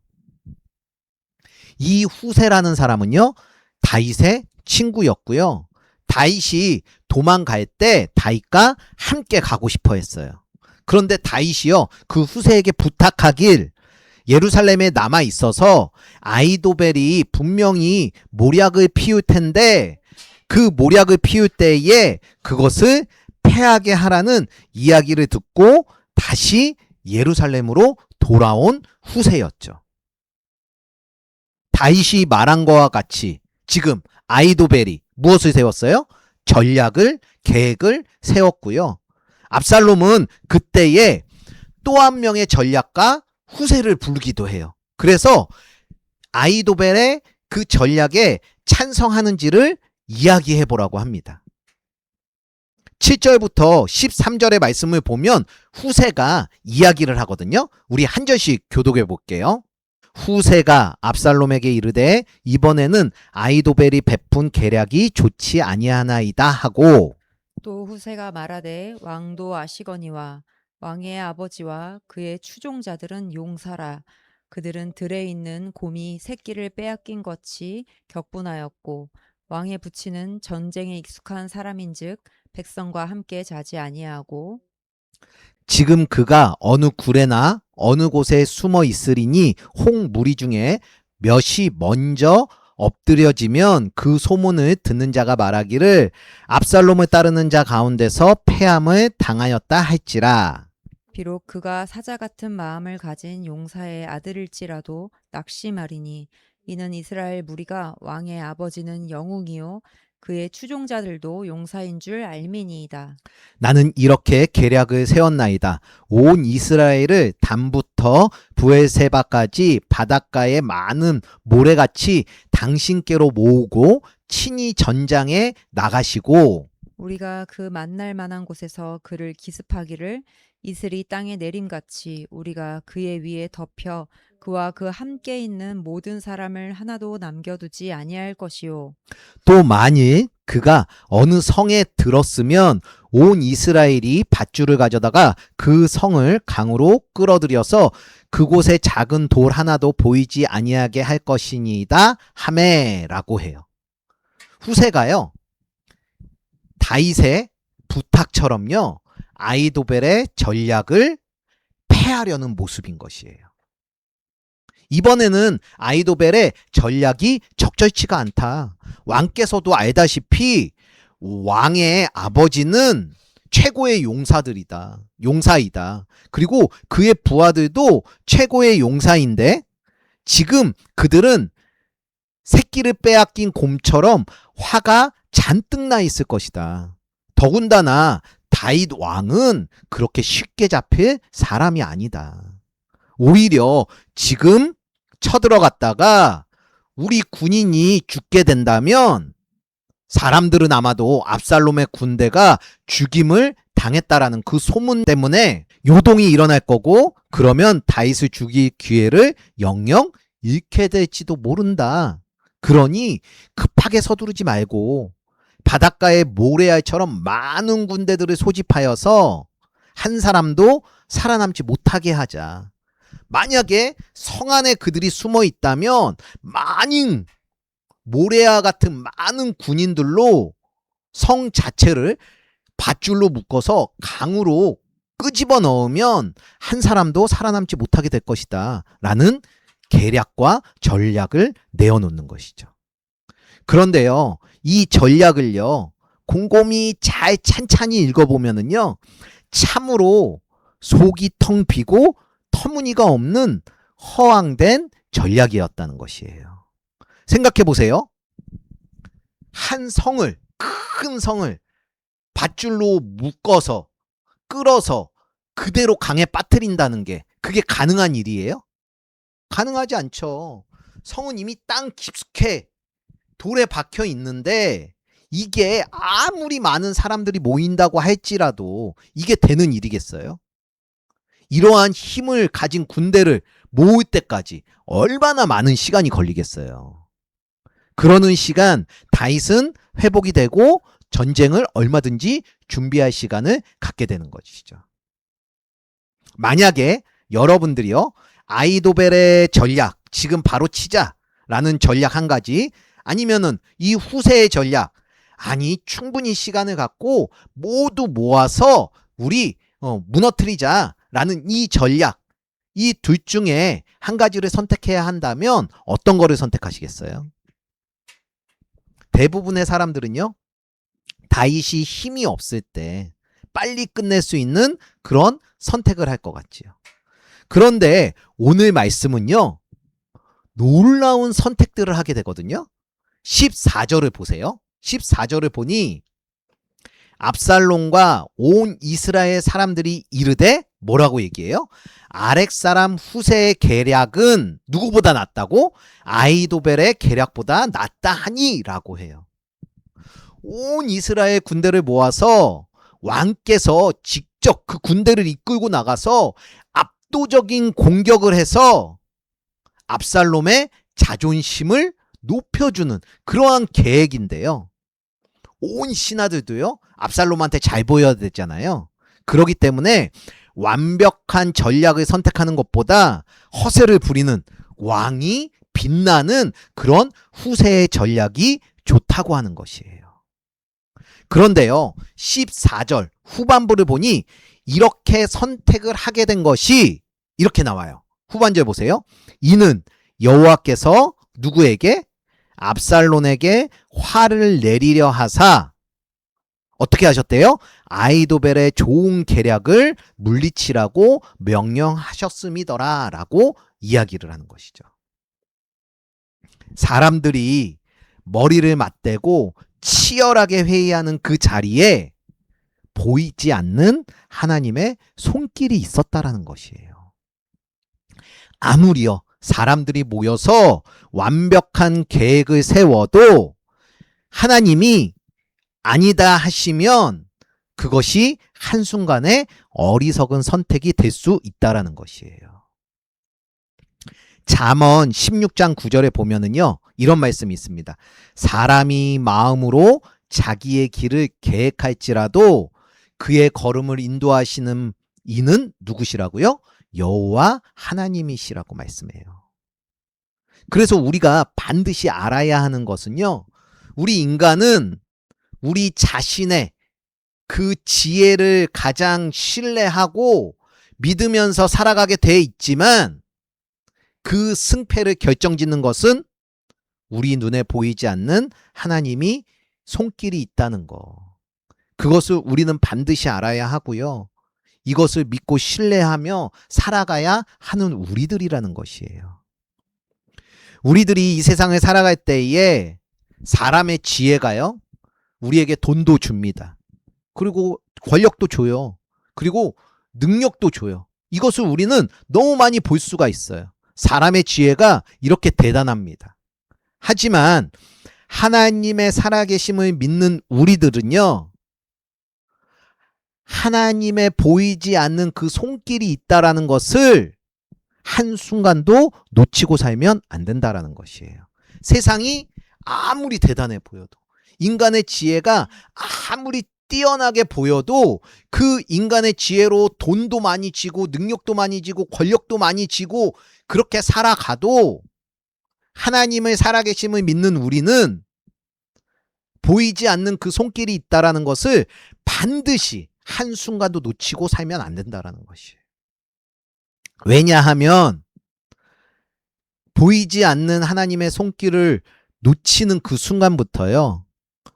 이 후세라는 사람은요 다윗의 친구였고요. 다윗이 도망갈 때 다윗과 함께 가고 싶어 했어요. 그런데 다윗이요 그 후세에게 부탁하길 예루살렘에 남아 있어서 아이도벨이 분명히 모략을 피울 텐데 그 모략을 피울 때에 그것을 패하게 하라는 이야기를 듣고 다시 예루살렘으로 돌아온 후세였죠. 다윗이 말한 것과 같이 지금 아이도벨이 무엇을 세웠어요? 전략을, 계획을 세웠고요. 압살롬은 그때에 또 한 명의 전략가 후세를 부르기도 해요. 그래서 아이도벨의 그 전략에 찬성하는지를 이야기해 보라고 합니다. 7절부터 13절의 말씀을 보면 후세가 이야기를 하거든요. 우리 한 절씩 교독해 볼게요. 후세가 압살롬에게 이르되 이번에는 아이도벨이 베푼 계략이 좋지 아니하나이다 하고 또 후세가 말하되 왕도 아시거니와 왕의 아버지와 그의 추종자들은 용사라. 그들은 들에 있는 곰이 새끼를 빼앗긴 것이 격분하였고 왕의 부친은 전쟁에 익숙한 사람인즉 백성과 함께 자지 아니하고 지금 그가 어느 굴에나 어느 곳에 숨어 있으리니 홍 무리 중에 몇이 먼저 엎드려지면 그 소문을 듣는 자가 말하기를 압살롬을 따르는 자 가운데서 패함을 당하였다 할지라. 비록 그가 사자 같은 마음을 가진 용사의 아들일지라도 낙심하리니 이는 이스라엘 무리가 왕의 아버지는 영웅이요 그의 추종자들도 용사인 줄 알미니이다. 나는 이렇게 계략을 세웠나이다. 온 이스라엘을 단부터 부엘세바까지 바닷가에 많은 모래같이 당신께로 모으고 친히 전장에 나가시고 우리가 그 만날 만한 곳에서 그를 기습하기를 이슬이 땅에 내림같이 우리가 그의 위에 덮여 그와 그 함께 있는 모든 사람을 하나도 남겨두지 아니할 것이요. 또 만일 그가 어느 성에 들었으면 온 이스라엘이 밧줄을 가져다가 그 성을 강으로 끌어들여서 그곳에 작은 돌 하나도 보이지 아니하게 할 것이니이다 하매라고 해요. 후세가요 다윗의 부탁처럼요 아이도벨의 전략을 패하려는 모습인 것이에요. 이번에는 아이도벨의 전략이 적절치가 않다. 왕께서도 알다시피 왕의 아버지는 최고의 용사이다. 그리고 그의 부하들도 최고의 용사인데 지금 그들은 새끼를 빼앗긴 곰처럼 화가 잔뜩 나 있을 것이다. 더군다나 다윗 왕은 그렇게 쉽게 잡힐 사람이 아니다. 오히려 지금 쳐들어갔다가 우리 군인이 죽게 된다면 사람들은 아마도 압살롬의 군대가 죽임을 당했다라는 그 소문 때문에 요동이 일어날 거고 그러면 다윗을 죽일 기회를 영영 잃게 될지도 모른다. 그러니 급하게 서두르지 말고 바닷가에 모래알처럼 많은 군대들을 소집하여서 한 사람도 살아남지 못하게 하자. 만약에 성 안에 그들이 숨어 있다면 많은 모래알 같은 많은 군인들로 성 자체를 밧줄로 묶어서 강으로 끄집어 넣으면 한 사람도 살아남지 못하게 될 것이다 라는 계략과 전략을 내어놓는 것이죠. 그런데요 이 전략을요 곰곰이 잘 찬찬히 읽어보면은요 참으로 속이 텅 비고 터무니가 없는 허황된 전략이었다는 것이에요. 생각해 보세요. 한 성을, 큰 성을 밧줄로 묶어서 끌어서 그대로 강에 빠뜨린다는 게 그게 가능한 일이에요? 가능하지 않죠. 성은 이미 땅 깊숙이 돌에 박혀 있는데 이게 아무리 많은 사람들이 모인다고 할지라도 이게 되는 일이겠어요? 이러한 힘을 가진 군대를 모을 때까지 얼마나 많은 시간이 걸리겠어요. 그러는 시간 다윗은 회복이 되고 전쟁을 얼마든지 준비할 시간을 갖게 되는 것이죠. 만약에 여러분들이요, 아이도벨의 전략 지금 바로 치자라는 전략 한 가지, 아니면은 이 후세의 전략, 아니 충분히 시간을 갖고 모두 모아서 우리 무너뜨리자라는 이 전략, 이 둘 중에 한 가지를 선택해야 한다면 어떤 거를 선택하시겠어요? 대부분의 사람들은요, 다윗이 힘이 없을 때 빨리 끝낼 수 있는 그런 선택을 할 것 같지요. 그런데 오늘 말씀은요, 놀라운 선택들을 하게 되거든요. 14절을 보세요. 14절을 보니 압살롬과 온 이스라엘 사람들이 이르되 뭐라고 얘기해요? 아렉 사람 후세의 계략은 누구보다 낫다고? 아이도벨의 계략보다 낫다 하니라고 해요. 온 이스라엘 군대를 모아서 왕께서 직접 그 군대를 이끌고 나가서 압도적인 공격을 해서 압살롬의 자존심을 높여주는 그러한 계획인데요. 온 신하들도요, 압살롬한테 잘 보여야 되잖아요. 그렇기 때문에 완벽한 전략을 선택하는 것보다 허세를 부리는 왕이 빛나는 그런 후세의 전략이 좋다고 하는 것이에요. 그런데요, 14절 후반부를 보니 이렇게 선택을 하게 된 것이 이렇게 나와요. 후반절 보세요. 이는 여호와께서 누구에게? 압살롬에게 화를 내리려 하사 어떻게 하셨대요? 아이도벨의 좋은 계략을 물리치라고 명령하셨음이더라 라고 이야기를 하는 것이죠. 사람들이 머리를 맞대고 치열하게 회의하는 그 자리에 보이지 않는 하나님의 손길이 있었다라는 것이에요. 아무리요, 사람들이 모여서 완벽한 계획을 세워도 하나님이 아니다 하시면 그것이 한순간에 어리석은 선택이 될 수 있다라는 것이에요. 잠언 16장 9절에 보면은요, 이런 말씀이 있습니다. 사람이 마음으로 자기의 길을 계획할지라도 그의 걸음을 인도하시는 이는 누구시라고요? 여호와 하나님이시라고 말씀해요. 그래서 우리가 반드시 알아야 하는 것은요, 우리 인간은 우리 자신의 그 지혜를 가장 신뢰하고 믿으면서 살아가게 돼 있지만 그 승패를 결정짓는 것은 우리 눈에 보이지 않는 하나님이 손길이 있다는 거. 그것을 우리는 반드시 알아야 하고요. 이것을 믿고 신뢰하며 살아가야 하는 우리들이라는 것이에요. 우리들이 이 세상을 살아갈 때에 사람의 지혜가요, 우리에게 돈도 줍니다. 그리고 권력도 줘요. 그리고 능력도 줘요. 이것을 우리는 너무 많이 볼 수가 있어요. 사람의 지혜가 이렇게 대단합니다. 하지만 하나님의 살아계심을 믿는 우리들은요, 하나님의 보이지 않는 그 손길이 있다라는 것을 한순간도 놓치고 살면 안 된다라는 것이에요. 세상이 아무리 대단해 보여도, 인간의 지혜가 아무리 뛰어나게 보여도 그 인간의 지혜로 돈도 많이 지고 능력도 많이 지고 권력도 많이 지고 그렇게 살아가도 하나님의 살아계심을 믿는 우리는 보이지 않는 그 손길이 있다라는 것을 반드시 한순간도 놓치고 살면 안 된다라는 것이에요. 왜냐하면 보이지 않는 하나님의 손길을 놓치는 그 순간부터요,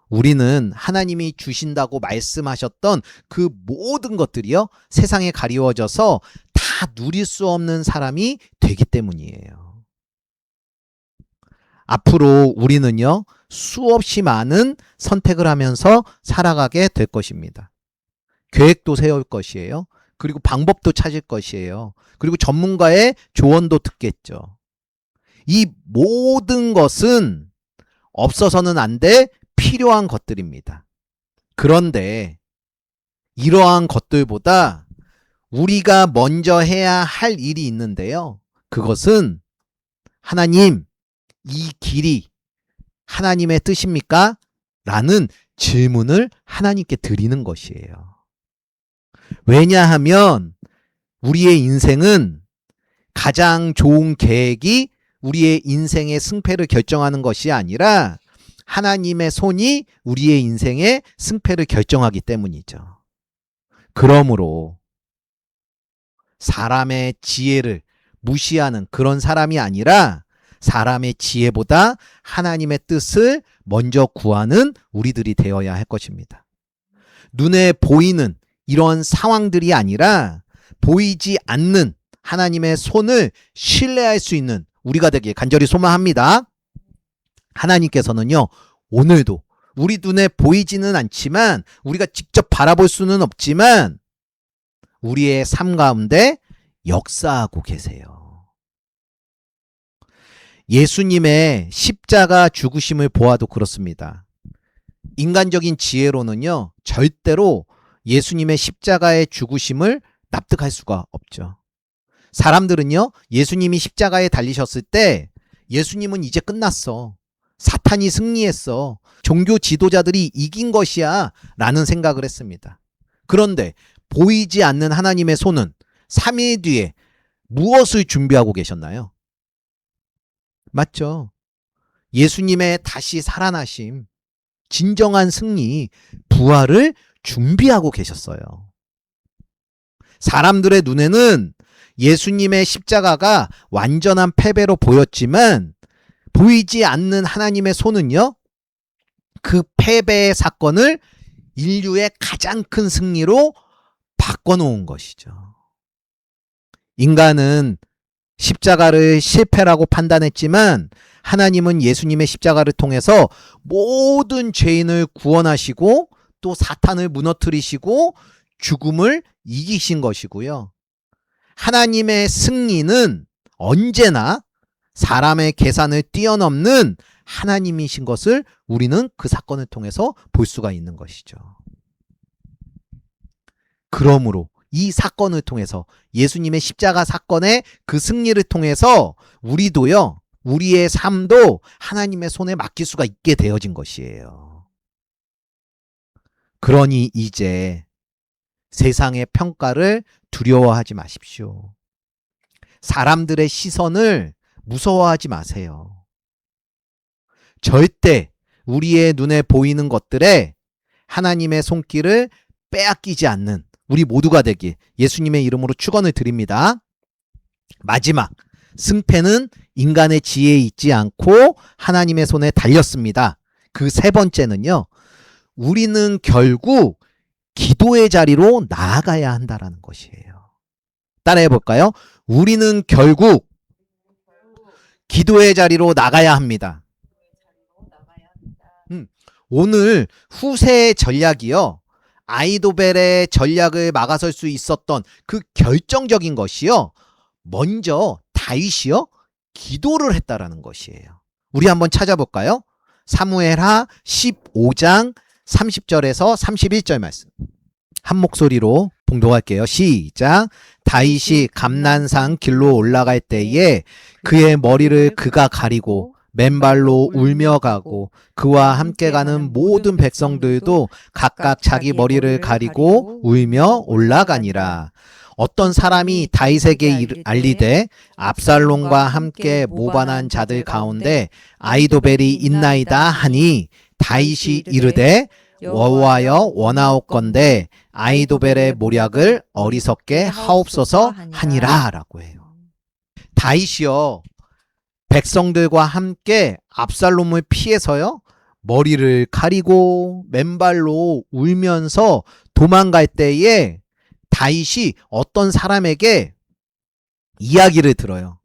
우리는 하나님이 주신다고 말씀하셨던 그 모든 것들이요, 세상에 가리워져서 다 누릴 수 없는 사람이 되기 때문이에요. 앞으로 우리는요, 수없이 많은 선택을 하면서 살아가게 될 것입니다. 계획도 세울 것이에요. 그리고 방법도 찾을 것이에요. 그리고 전문가의 조언도 듣겠죠. 이 모든 것은 없어서는 안 돼 필요한 것들입니다. 그런데 이러한 것들보다 우리가 먼저 해야 할 일이 있는데요. 그것은 하나님, 이 길이 하나님의 뜻입니까? 라는 질문을 하나님께 드리는 것이에요. 왜냐하면 우리의 인생은 가장 좋은 계획이 우리의 인생의 승패를 결정하는 것이 아니라 하나님의 손이 우리의 인생의 승패를 결정하기 때문이죠. 그러므로 사람의 지혜를 무시하는 그런 사람이 아니라 사람의 지혜보다 하나님의 뜻을 먼저 구하는 우리들이 되어야 할 것입니다. 눈에 보이는 이런 상황들이 아니라 보이지 않는 하나님의 손을 신뢰할 수 있는 우리가 되길 간절히 소망합니다. 하나님께서는요, 오늘도 우리 눈에 보이지는 않지만 우리가 직접 바라볼 수는 없지만 우리의 삶 가운데 역사하고 계세요. 예수님의 십자가 죽으심을 보아도 그렇습니다. 인간적인 지혜로는요, 절대로 예수님의 십자가의 죽으심을 납득할 수가 없죠. 사람들은요, 예수님이 십자가에 달리셨을 때 예수님은 이제 끝났어. 사탄이 승리했어. 종교 지도자들이 이긴 것이야. 라는 생각을 했습니다. 그런데 보이지 않는 하나님의 손은 3일 뒤에 무엇을 준비하고 계셨나요? 맞죠? 예수님의 다시 살아나심, 진정한 승리, 부활을 준비하고 계셨어요. 사람들의 눈에는 예수님의 십자가가 완전한 패배로 보였지만 보이지 않는 하나님의 손은요, 그 패배의 사건을 인류의 가장 큰 승리로 바꿔놓은 것이죠. 인간은 십자가를 실패라고 판단했지만 하나님은 예수님의 십자가를 통해서 모든 죄인을 구원하시고 또 사탄을 무너뜨리시고 죽음을 이기신 것이고요. 하나님의 승리는 언제나 사람의 계산을 뛰어넘는 하나님이신 것을 우리는 그 사건을 통해서 볼 수가 있는 것이죠. 그러므로 이 사건을 통해서 예수님의 십자가 사건의 그 승리를 통해서 우리도요, 우리의 삶도 하나님의 손에 맡길 수가 있게 되어진 것이에요. 그러니 이제 세상의 평가를 두려워하지 마십시오. 사람들의 시선을 무서워하지 마세요. 절대 우리의 눈에 보이는 것들에 하나님의 손길을 빼앗기지 않는 우리 모두가 되길 예수님의 이름으로 축원을 드립니다. 마지막, 승패는 인간의 지혜에 있지 않고 하나님의 손에 달렸습니다. 그 세 번째는요, 우리는 결국 기도의 자리로 나아가야 한다라는 것이에요. 따라해 볼까요? 우리는 결국 기도의 자리로 나가야 합니다. 오늘 후세의 전략이요, 아이도벨의 전략을 막아설 수 있었던 그 결정적인 것이요, 먼저 다윗이요, 기도를 했다라는 것이에요. 우리 한번 찾아볼까요? 사무엘하 15장 30절에서 31절 말씀. 한 목소리로 봉독할게요. 시작. 다윗이 감난산 길로 올라갈 때에 그의 머리를 그가 가리고 맨발로 울며 가고 그와 함께 가는 모든 백성들도 각각 자기 머리를 가리고 울며 올라가니라. 어떤 사람이 다윗에게 알리되 압살롬과 함께 모반한 자들 가운데 아이도벨이 있나이다 하니 다윗이 이르되 여호와여 원하옵건대 아이도벨의 모략을 어리석게 하옵소서 하니라 라고 해요. 다윗이요, 백성들과 함께 압살롬을 피해서요, 머리를 가리고 맨발로 울면서 도망갈 때에 다윗이 어떤 사람에게 이야기를 들어요.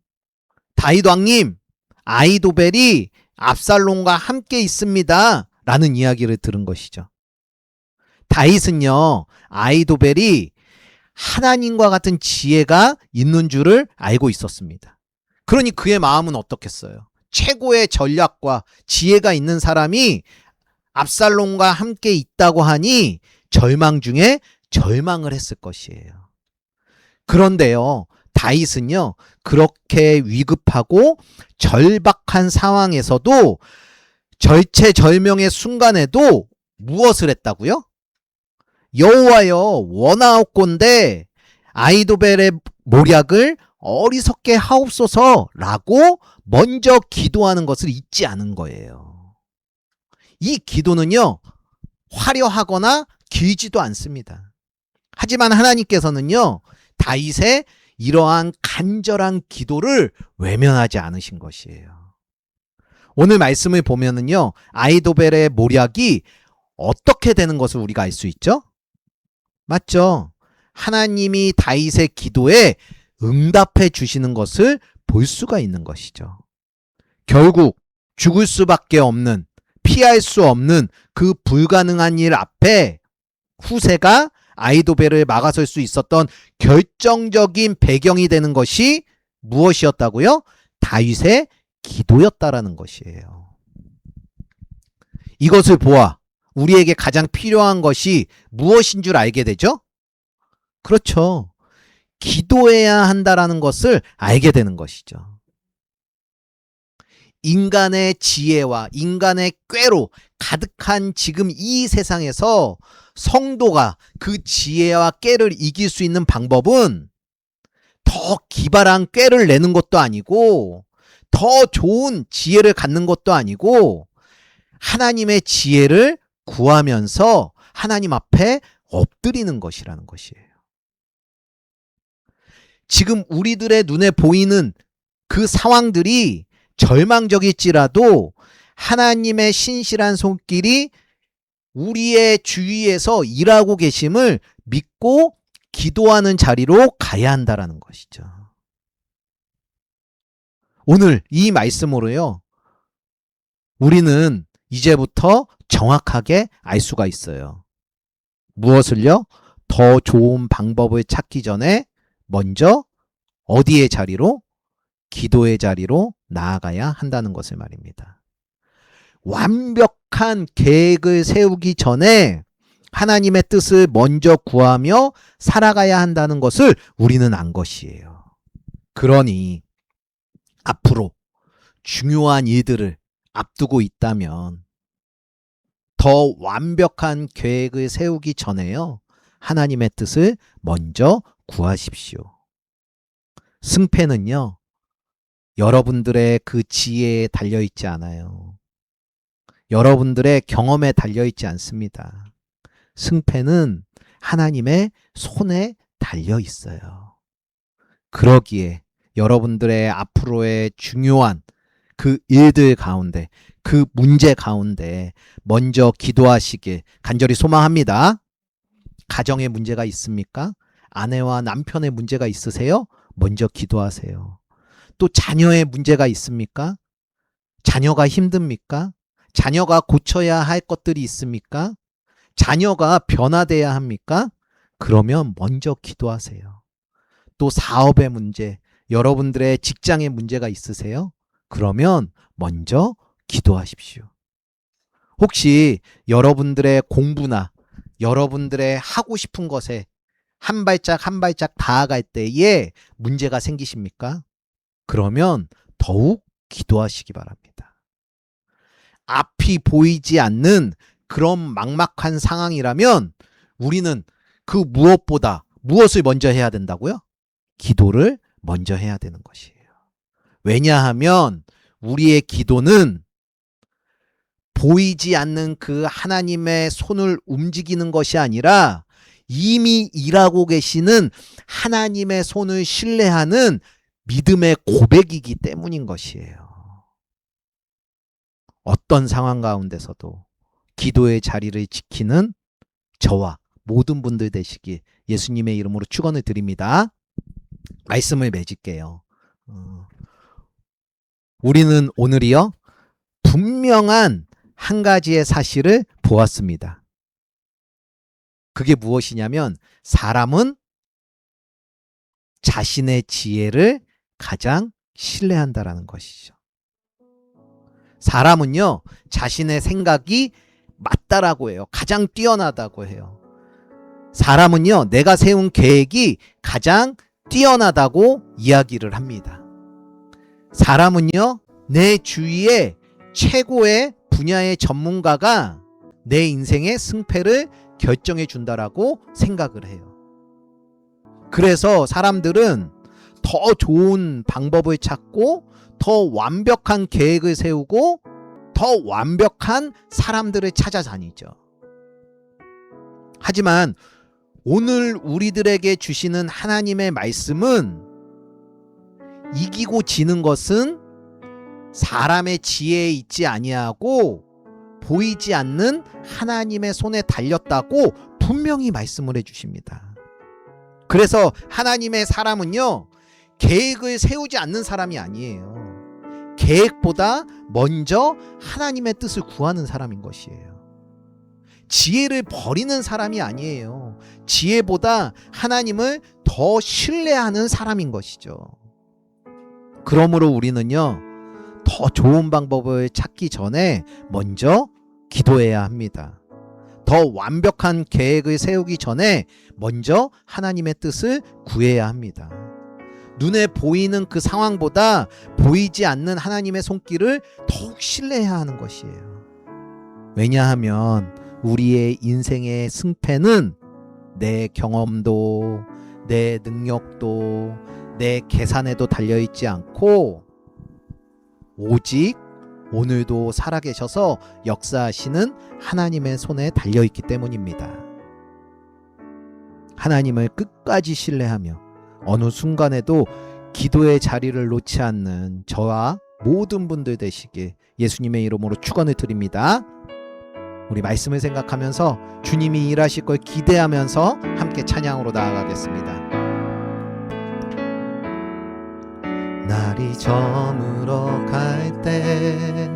다윗 왕님, 아이도벨이 압살롬과 함께 있습니다. 라는 이야기를 들은 것이죠. 다윗은요, 아히도벨이 하나님과 같은 지혜가 있는 줄을 알고 있었습니다. 그러니 그의 마음은 어떻겠어요? 최고의 전략과 지혜가 있는 사람이 압살롬과 함께 있다고 하니 절망 중에 절망을 했을 것이에요. 그런데요, 다윗은요, 그렇게 위급하고 절박한 상황에서도 절체절명의 순간에도 무엇을 했다고요? 여호와여, 원하옵건대 아히도벨의 모략을 어리석게 하옵소서라고 먼저 기도하는 것을 잊지 않은 거예요. 이 기도는요, 화려하거나 길지도 않습니다. 하지만 하나님께서는요, 다윗의 이러한 간절한 기도를 외면하지 않으신 것이에요. 오늘 말씀을 보면은요, 아히도벨의 모략이 어떻게 되는 것을 우리가 알 수 있죠? 맞죠? 하나님이 다윗의 기도에 응답해 주시는 것을 볼 수가 있는 것이죠. 결국 죽을 수밖에 없는, 피할 수 없는 그 불가능한 일 앞에 후세가 아히도벨을 막아설 수 있었던 결정적인 배경이 되는 것이 무엇이었다고요? 다윗의 기도였다라는 것이에요. 이것을 보아 우리에게 가장 필요한 것이 무엇인 줄 알게 되죠? 그렇죠. 기도해야 한다라는 것을 알게 되는 것이죠. 인간의 지혜와 인간의 꾀로 가득한 지금 이 세상에서 성도가 그 지혜와 꾀를 이길 수 있는 방법은 더 기발한 꾀를 내는 것도 아니고 더 좋은 지혜를 갖는 것도 아니고 하나님의 지혜를 구하면서 하나님 앞에 엎드리는 것이라는 것이에요. 지금 우리들의 눈에 보이는 그 상황들이 절망적일지라도 하나님의 신실한 손길이 우리의 주위에서 일하고 계심을 믿고 기도하는 자리로 가야 한다라는 것이죠. 오늘 이 말씀으로요, 우리는 이제부터 정확하게 알 수가 있어요. 무엇을요? 더 좋은 방법을 찾기 전에 먼저 어디의 자리로? 기도의 자리로 나아가야 한다는 것을 말입니다. 완벽한 계획을 세우기 전에 하나님의 뜻을 먼저 구하며 살아가야 한다는 것을 우리는 안 것이에요. 그러니 앞으로 중요한 일들을 앞두고 있다면 더 완벽한 계획을 세우기 전에요, 하나님의 뜻을 먼저 구하십시오. 승패는요, 여러분들의 그 지혜에 달려있지 않아요. 여러분들의 경험에 달려있지 않습니다. 승패는 하나님의 손에 달려있어요. 그러기에 여러분들의 앞으로의 중요한 그 일들 가운데, 그 문제 가운데 먼저 기도하시길 간절히 소망합니다. 가정에 문제가 있습니까? 아내와 남편의 문제가 있으세요? 먼저 기도하세요. 또 자녀의 문제가 있습니까? 자녀가 힘듭니까? 자녀가 고쳐야 할 것들이 있습니까? 자녀가 변화돼야 합니까? 그러면 먼저 기도하세요. 또 사업의 문제, 여러분들의 직장의 문제가 있으세요? 그러면 먼저 기도하십시오. 혹시 여러분들의 공부나 여러분들의 하고 싶은 것에 한 발짝 한 발짝 다가갈 때에 문제가 생기십니까? 그러면 더욱 기도하시기 바랍니다. 앞이 보이지 않는 그런 막막한 상황이라면 우리는 그 무엇보다 무엇을 먼저 해야 된다고요? 기도를 먼저 해야 되는 것이에요. 왜냐하면 우리의 기도는 보이지 않는 그 하나님의 손을 움직이는 것이 아니라 이미 일하고 계시는 하나님의 손을 신뢰하는 믿음의 고백이기 때문인 것이에요. 어떤 상황 가운데서도 기도의 자리를 지키는 저와 모든 분들 되시길 예수님의 이름으로 축원을 드립니다. 말씀을 맺을게요. 우리는 오늘이요, 분명한 한 가지의 사실을 보았습니다. 그게 무엇이냐면 사람은 자신의 지혜를 가장 신뢰한다라는 것이죠. 사람은요, 자신의 생각이 맞다라고 해요. 가장 뛰어나다고 해요. 사람은요, 내가 세운 계획이 가장 뛰어나다고 이야기를 합니다. 사람은요, 내 주위에 최고의 분야의 전문가가 내 인생의 승패를 결정해 준다라고 생각을 해요. 그래서 사람들은 더 좋은 방법을 찾고 더 완벽한 계획을 세우고 더 완벽한 사람들을 찾아다니죠. 하지만 오늘 우리들에게 주시는 하나님의 말씀은 이기고 지는 것은 사람의 지혜에 있지 아니하고 보이지 않는 하나님의 손에 달렸다고 분명히 말씀을 해주십니다. 그래서 하나님의 사람은요, 계획을 세우지 않는 사람이 아니에요. 계획보다 먼저 하나님의 뜻을 구하는 사람인 것이에요. 지혜를 버리는 사람이 아니에요. 지혜보다 하나님을 더 신뢰하는 사람인 것이죠. 그러므로 우리는요, 더 좋은 방법을 찾기 전에 먼저 기도해야 합니다. 더 완벽한 계획을 세우기 전에 먼저 하나님의 뜻을 구해야 합니다. 눈에 보이는 그 상황보다 보이지 않는 하나님의 손길을 더욱 신뢰해야 하는 것이에요. 왜냐하면 우리의 인생의 승패는 내 경험도, 내 능력도, 내 계산에도 달려있지 않고 오직 오늘도 살아계셔서 역사하시는 하나님의 손에 달려있기 때문입니다. 하나님을 끝까지 신뢰하며 어느 순간에도 기도의 자리를 놓지 않는 저와 모든 분들 되시길 예수님의 이름으로 축원을 드립니다. 우리 말씀을 생각하면서 주님이 일하실 걸 기대하면서 함께 찬양으로 나아가겠습니다. 날이 저물어 갈 땐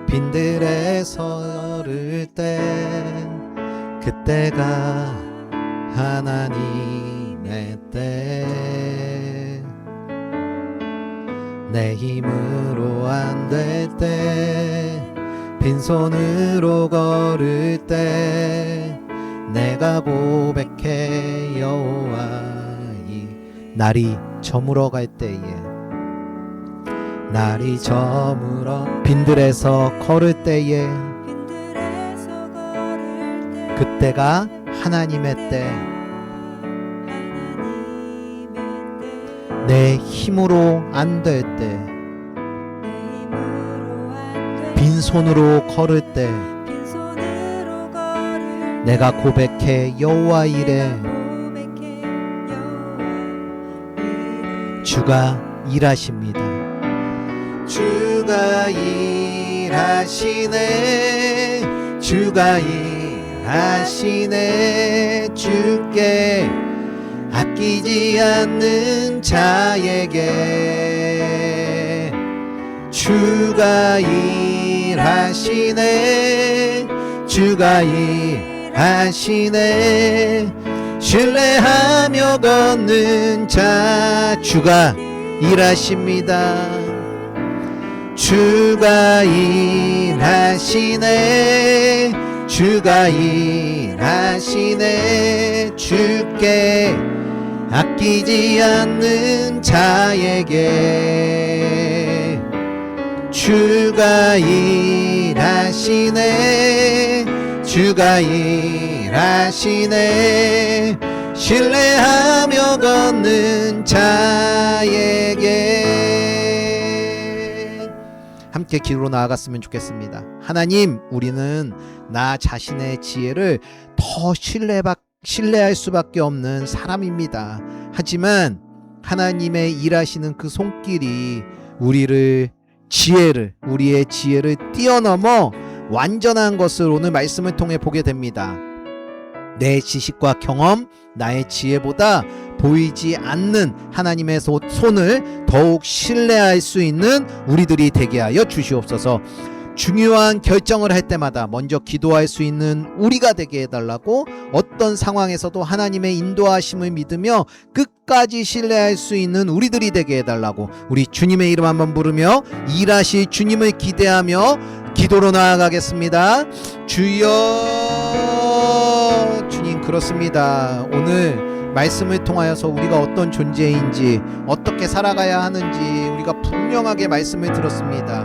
빈들에 서를 땐 그때가 하나님의 때 내 힘으로 안 될 때 빈손으로 걸을 때 내가 고백해 여호와 이 날이 저물어 갈 때에 날이 저물어 빈들에서 걸을 때에 그때가 하나님의 때 내 힘으로 안 될 때 빈손으로 걸을 때 내가 고백해 여호와 이래 주가 일하십니다. 주가 일하시네 주가 일하시네 주께 아끼지 않는 자에게 주가 일하시네 주가 일하시네 신뢰하며 걷는 자 주가 일하십니다. 주가 일하시네 주가 일하시네 주께 아끼지 않는 자에게 주가 일하시네 주가 일하시네 신뢰하며 걷는 자에게 함께 기도로 나아갔으면 좋겠습니다. 하나님, 우리는 나 자신의 지혜를 더 신뢰할 수밖에 없는 사람입니다. 하지만 하나님의 일하시는 그 손길이 우리의 지혜를 뛰어넘어 완전한 것을 오늘 말씀을 통해 보게 됩니다. 내 지식과 경험, 나의 지혜보다 보이지 않는 하나님의 손을 더욱 신뢰할 수 있는 우리들이 되게 하여 주시옵소서. 중요한 결정을 할 때마다 먼저 기도할 수 있는 우리가 되게 해달라고, 어떤 상황에서도 하나님의 인도하심을 믿으며 끝까지 신뢰할 수 있는 우리들이 되게 해달라고, 우리 주님의 이름 한번 부르며 일하실 주님을 기대하며 기도로 나아가겠습니다. 주여. 주님, 그렇습니다. 오늘 말씀을 통하여서 우리가 어떤 존재인지, 어떻게 살아가야 하는지 우리가 분명하게 말씀을 들었습니다.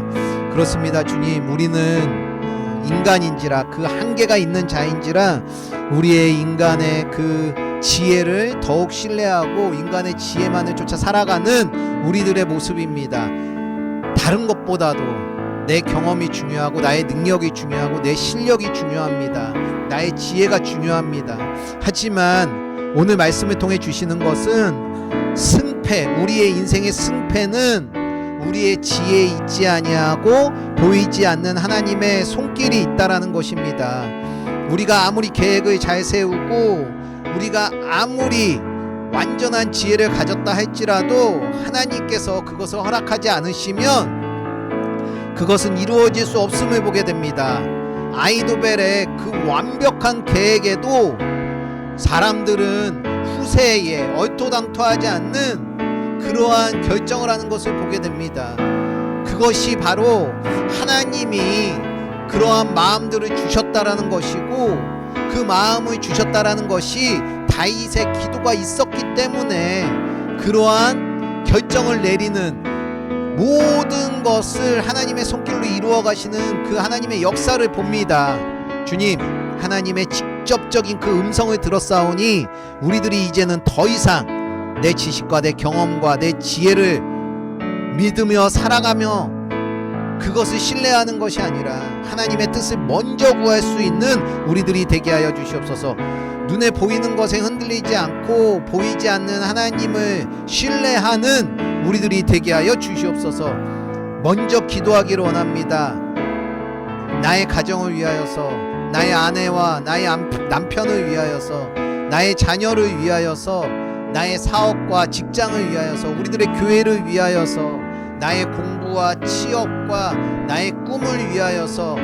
그렇습니다. 주님, 우리는 인간인지라, 그 한계가 있는 자인지라 우리의 인간의 그 지혜를 더욱 신뢰하고 인간의 지혜만을 쫓아 살아가는 우리들의 모습입니다. 다른 것보다도 내 경험이 중요하고, 나의 능력이 중요하고, 내 실력이 중요합니다. 나의 지혜가 중요합니다. 하지만 오늘 말씀을 통해 주시는 것은 승패, 우리의 인생의 승패는 우리의 지혜에 있지 아니하고 보이지 않는 하나님의 손길이 있다라는 것입니다. 우리가 아무리 계획을 잘 세우고 우리가 아무리 완전한 지혜를 가졌다 할지라도 하나님께서 그것을 허락하지 않으시면 그것은 이루어질 수 없음을 보게 됩니다. 아이도벨의 그 완벽한 계획에도 사람들은 후세에 얼토당토하지 않는 그러한 결정을 하는 것을 보게 됩니다. 그것이 바로 하나님이 그러한 마음들을 주셨다라는 것이고, 그 마음을 주셨다라는 것이 다윗의 기도가 있었기 때문에 그러한 결정을 내리는, 모든 것을 하나님의 손길로 이루어 가시는 그 하나님의 역사를 봅니다. 주님, 하나님의 직접적인 그 음성을 들었사오니 우리들이 이제는 더 이상 내 지식과 내 경험과 내 지혜를 믿으며 살아가며 그것을 신뢰하는 것이 아니라 하나님의 뜻을 먼저 구할 수 있는 우리들이 되게 하여 주시옵소서. 눈에 보이는 것에 흔들리지 않고 보이지 않는 하나님을 신뢰하는 우리들이 되게 하여 주시옵소서. 먼저 기도하기를 원합니다. 나의 가정을 위하여서, 나의 아내와 나의 남편을 위하여서, 나의 자녀를 위하여서, 나의 사업과 직장을 위하여서, 우리들의 교회를 위하여서, 나의 공부와 취업과 나의 꿈을 위하여서,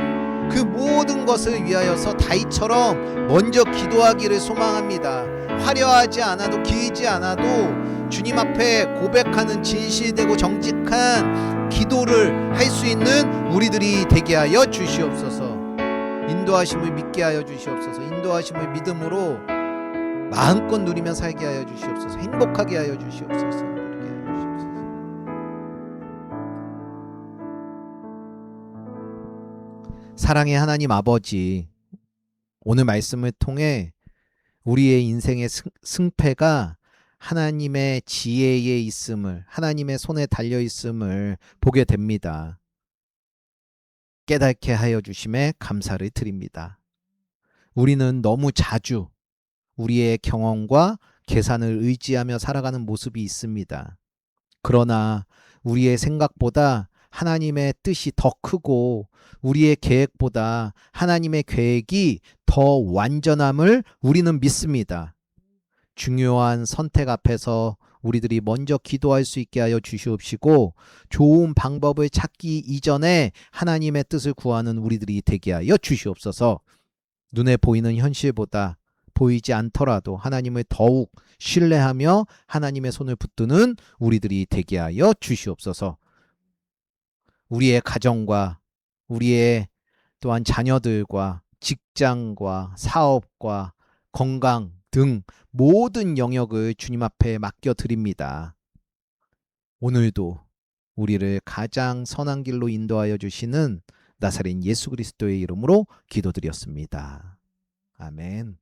그 모든 것을 위하여서 다윗처럼 먼저 기도하기를 소망합니다. 화려하지 않아도 길지 않아도 주님 앞에 고백하는 진실되고 정직한 기도를 할 수 있는 우리들이 되게 하여 주시옵소서. 인도하심을 믿게 하여 주시옵소서. 인도하심을 믿음으로 마음껏 누리며 살게 하여 주시옵소서. 행복하게 하여 주시옵소서. 누리게 하여 주시옵소서. 사랑의 하나님 아버지, 오늘 말씀을 통해 우리의 인생의 승패가 하나님의 지혜에 있음을, 하나님의 손에 달려 있음을 보게 됩니다. 깨닫게 하여 주심에 감사를 드립니다. 우리는 너무 자주 우리의 경험과 계산을 의지하며 살아가는 모습이 있습니다. 그러나 우리의 생각보다 하나님의 뜻이 더 크고 우리의 계획보다 하나님의 계획이 더 완전함을 우리는 믿습니다. 중요한 선택 앞에서 우리들이 먼저 기도할 수 있게 하여 주시옵시고, 좋은 방법을 찾기 이전에 하나님의 뜻을 구하는 우리들이 되게 하여 주시옵소서. 눈에 보이는 현실보다 보이지 않더라도 하나님을 더욱 신뢰하며 하나님의 손을 붙드는 우리들이 되게 하여 주시옵소서. 우리의 가정과 우리의 또한 자녀들과 직장과 사업과 건강 등 모든 영역을 주님 앞에 맡겨드립니다. 오늘도 우리를 가장 선한 길로 인도하여 주시는 나사렛 예수 그리스도의 이름으로 기도드렸습니다. 아멘.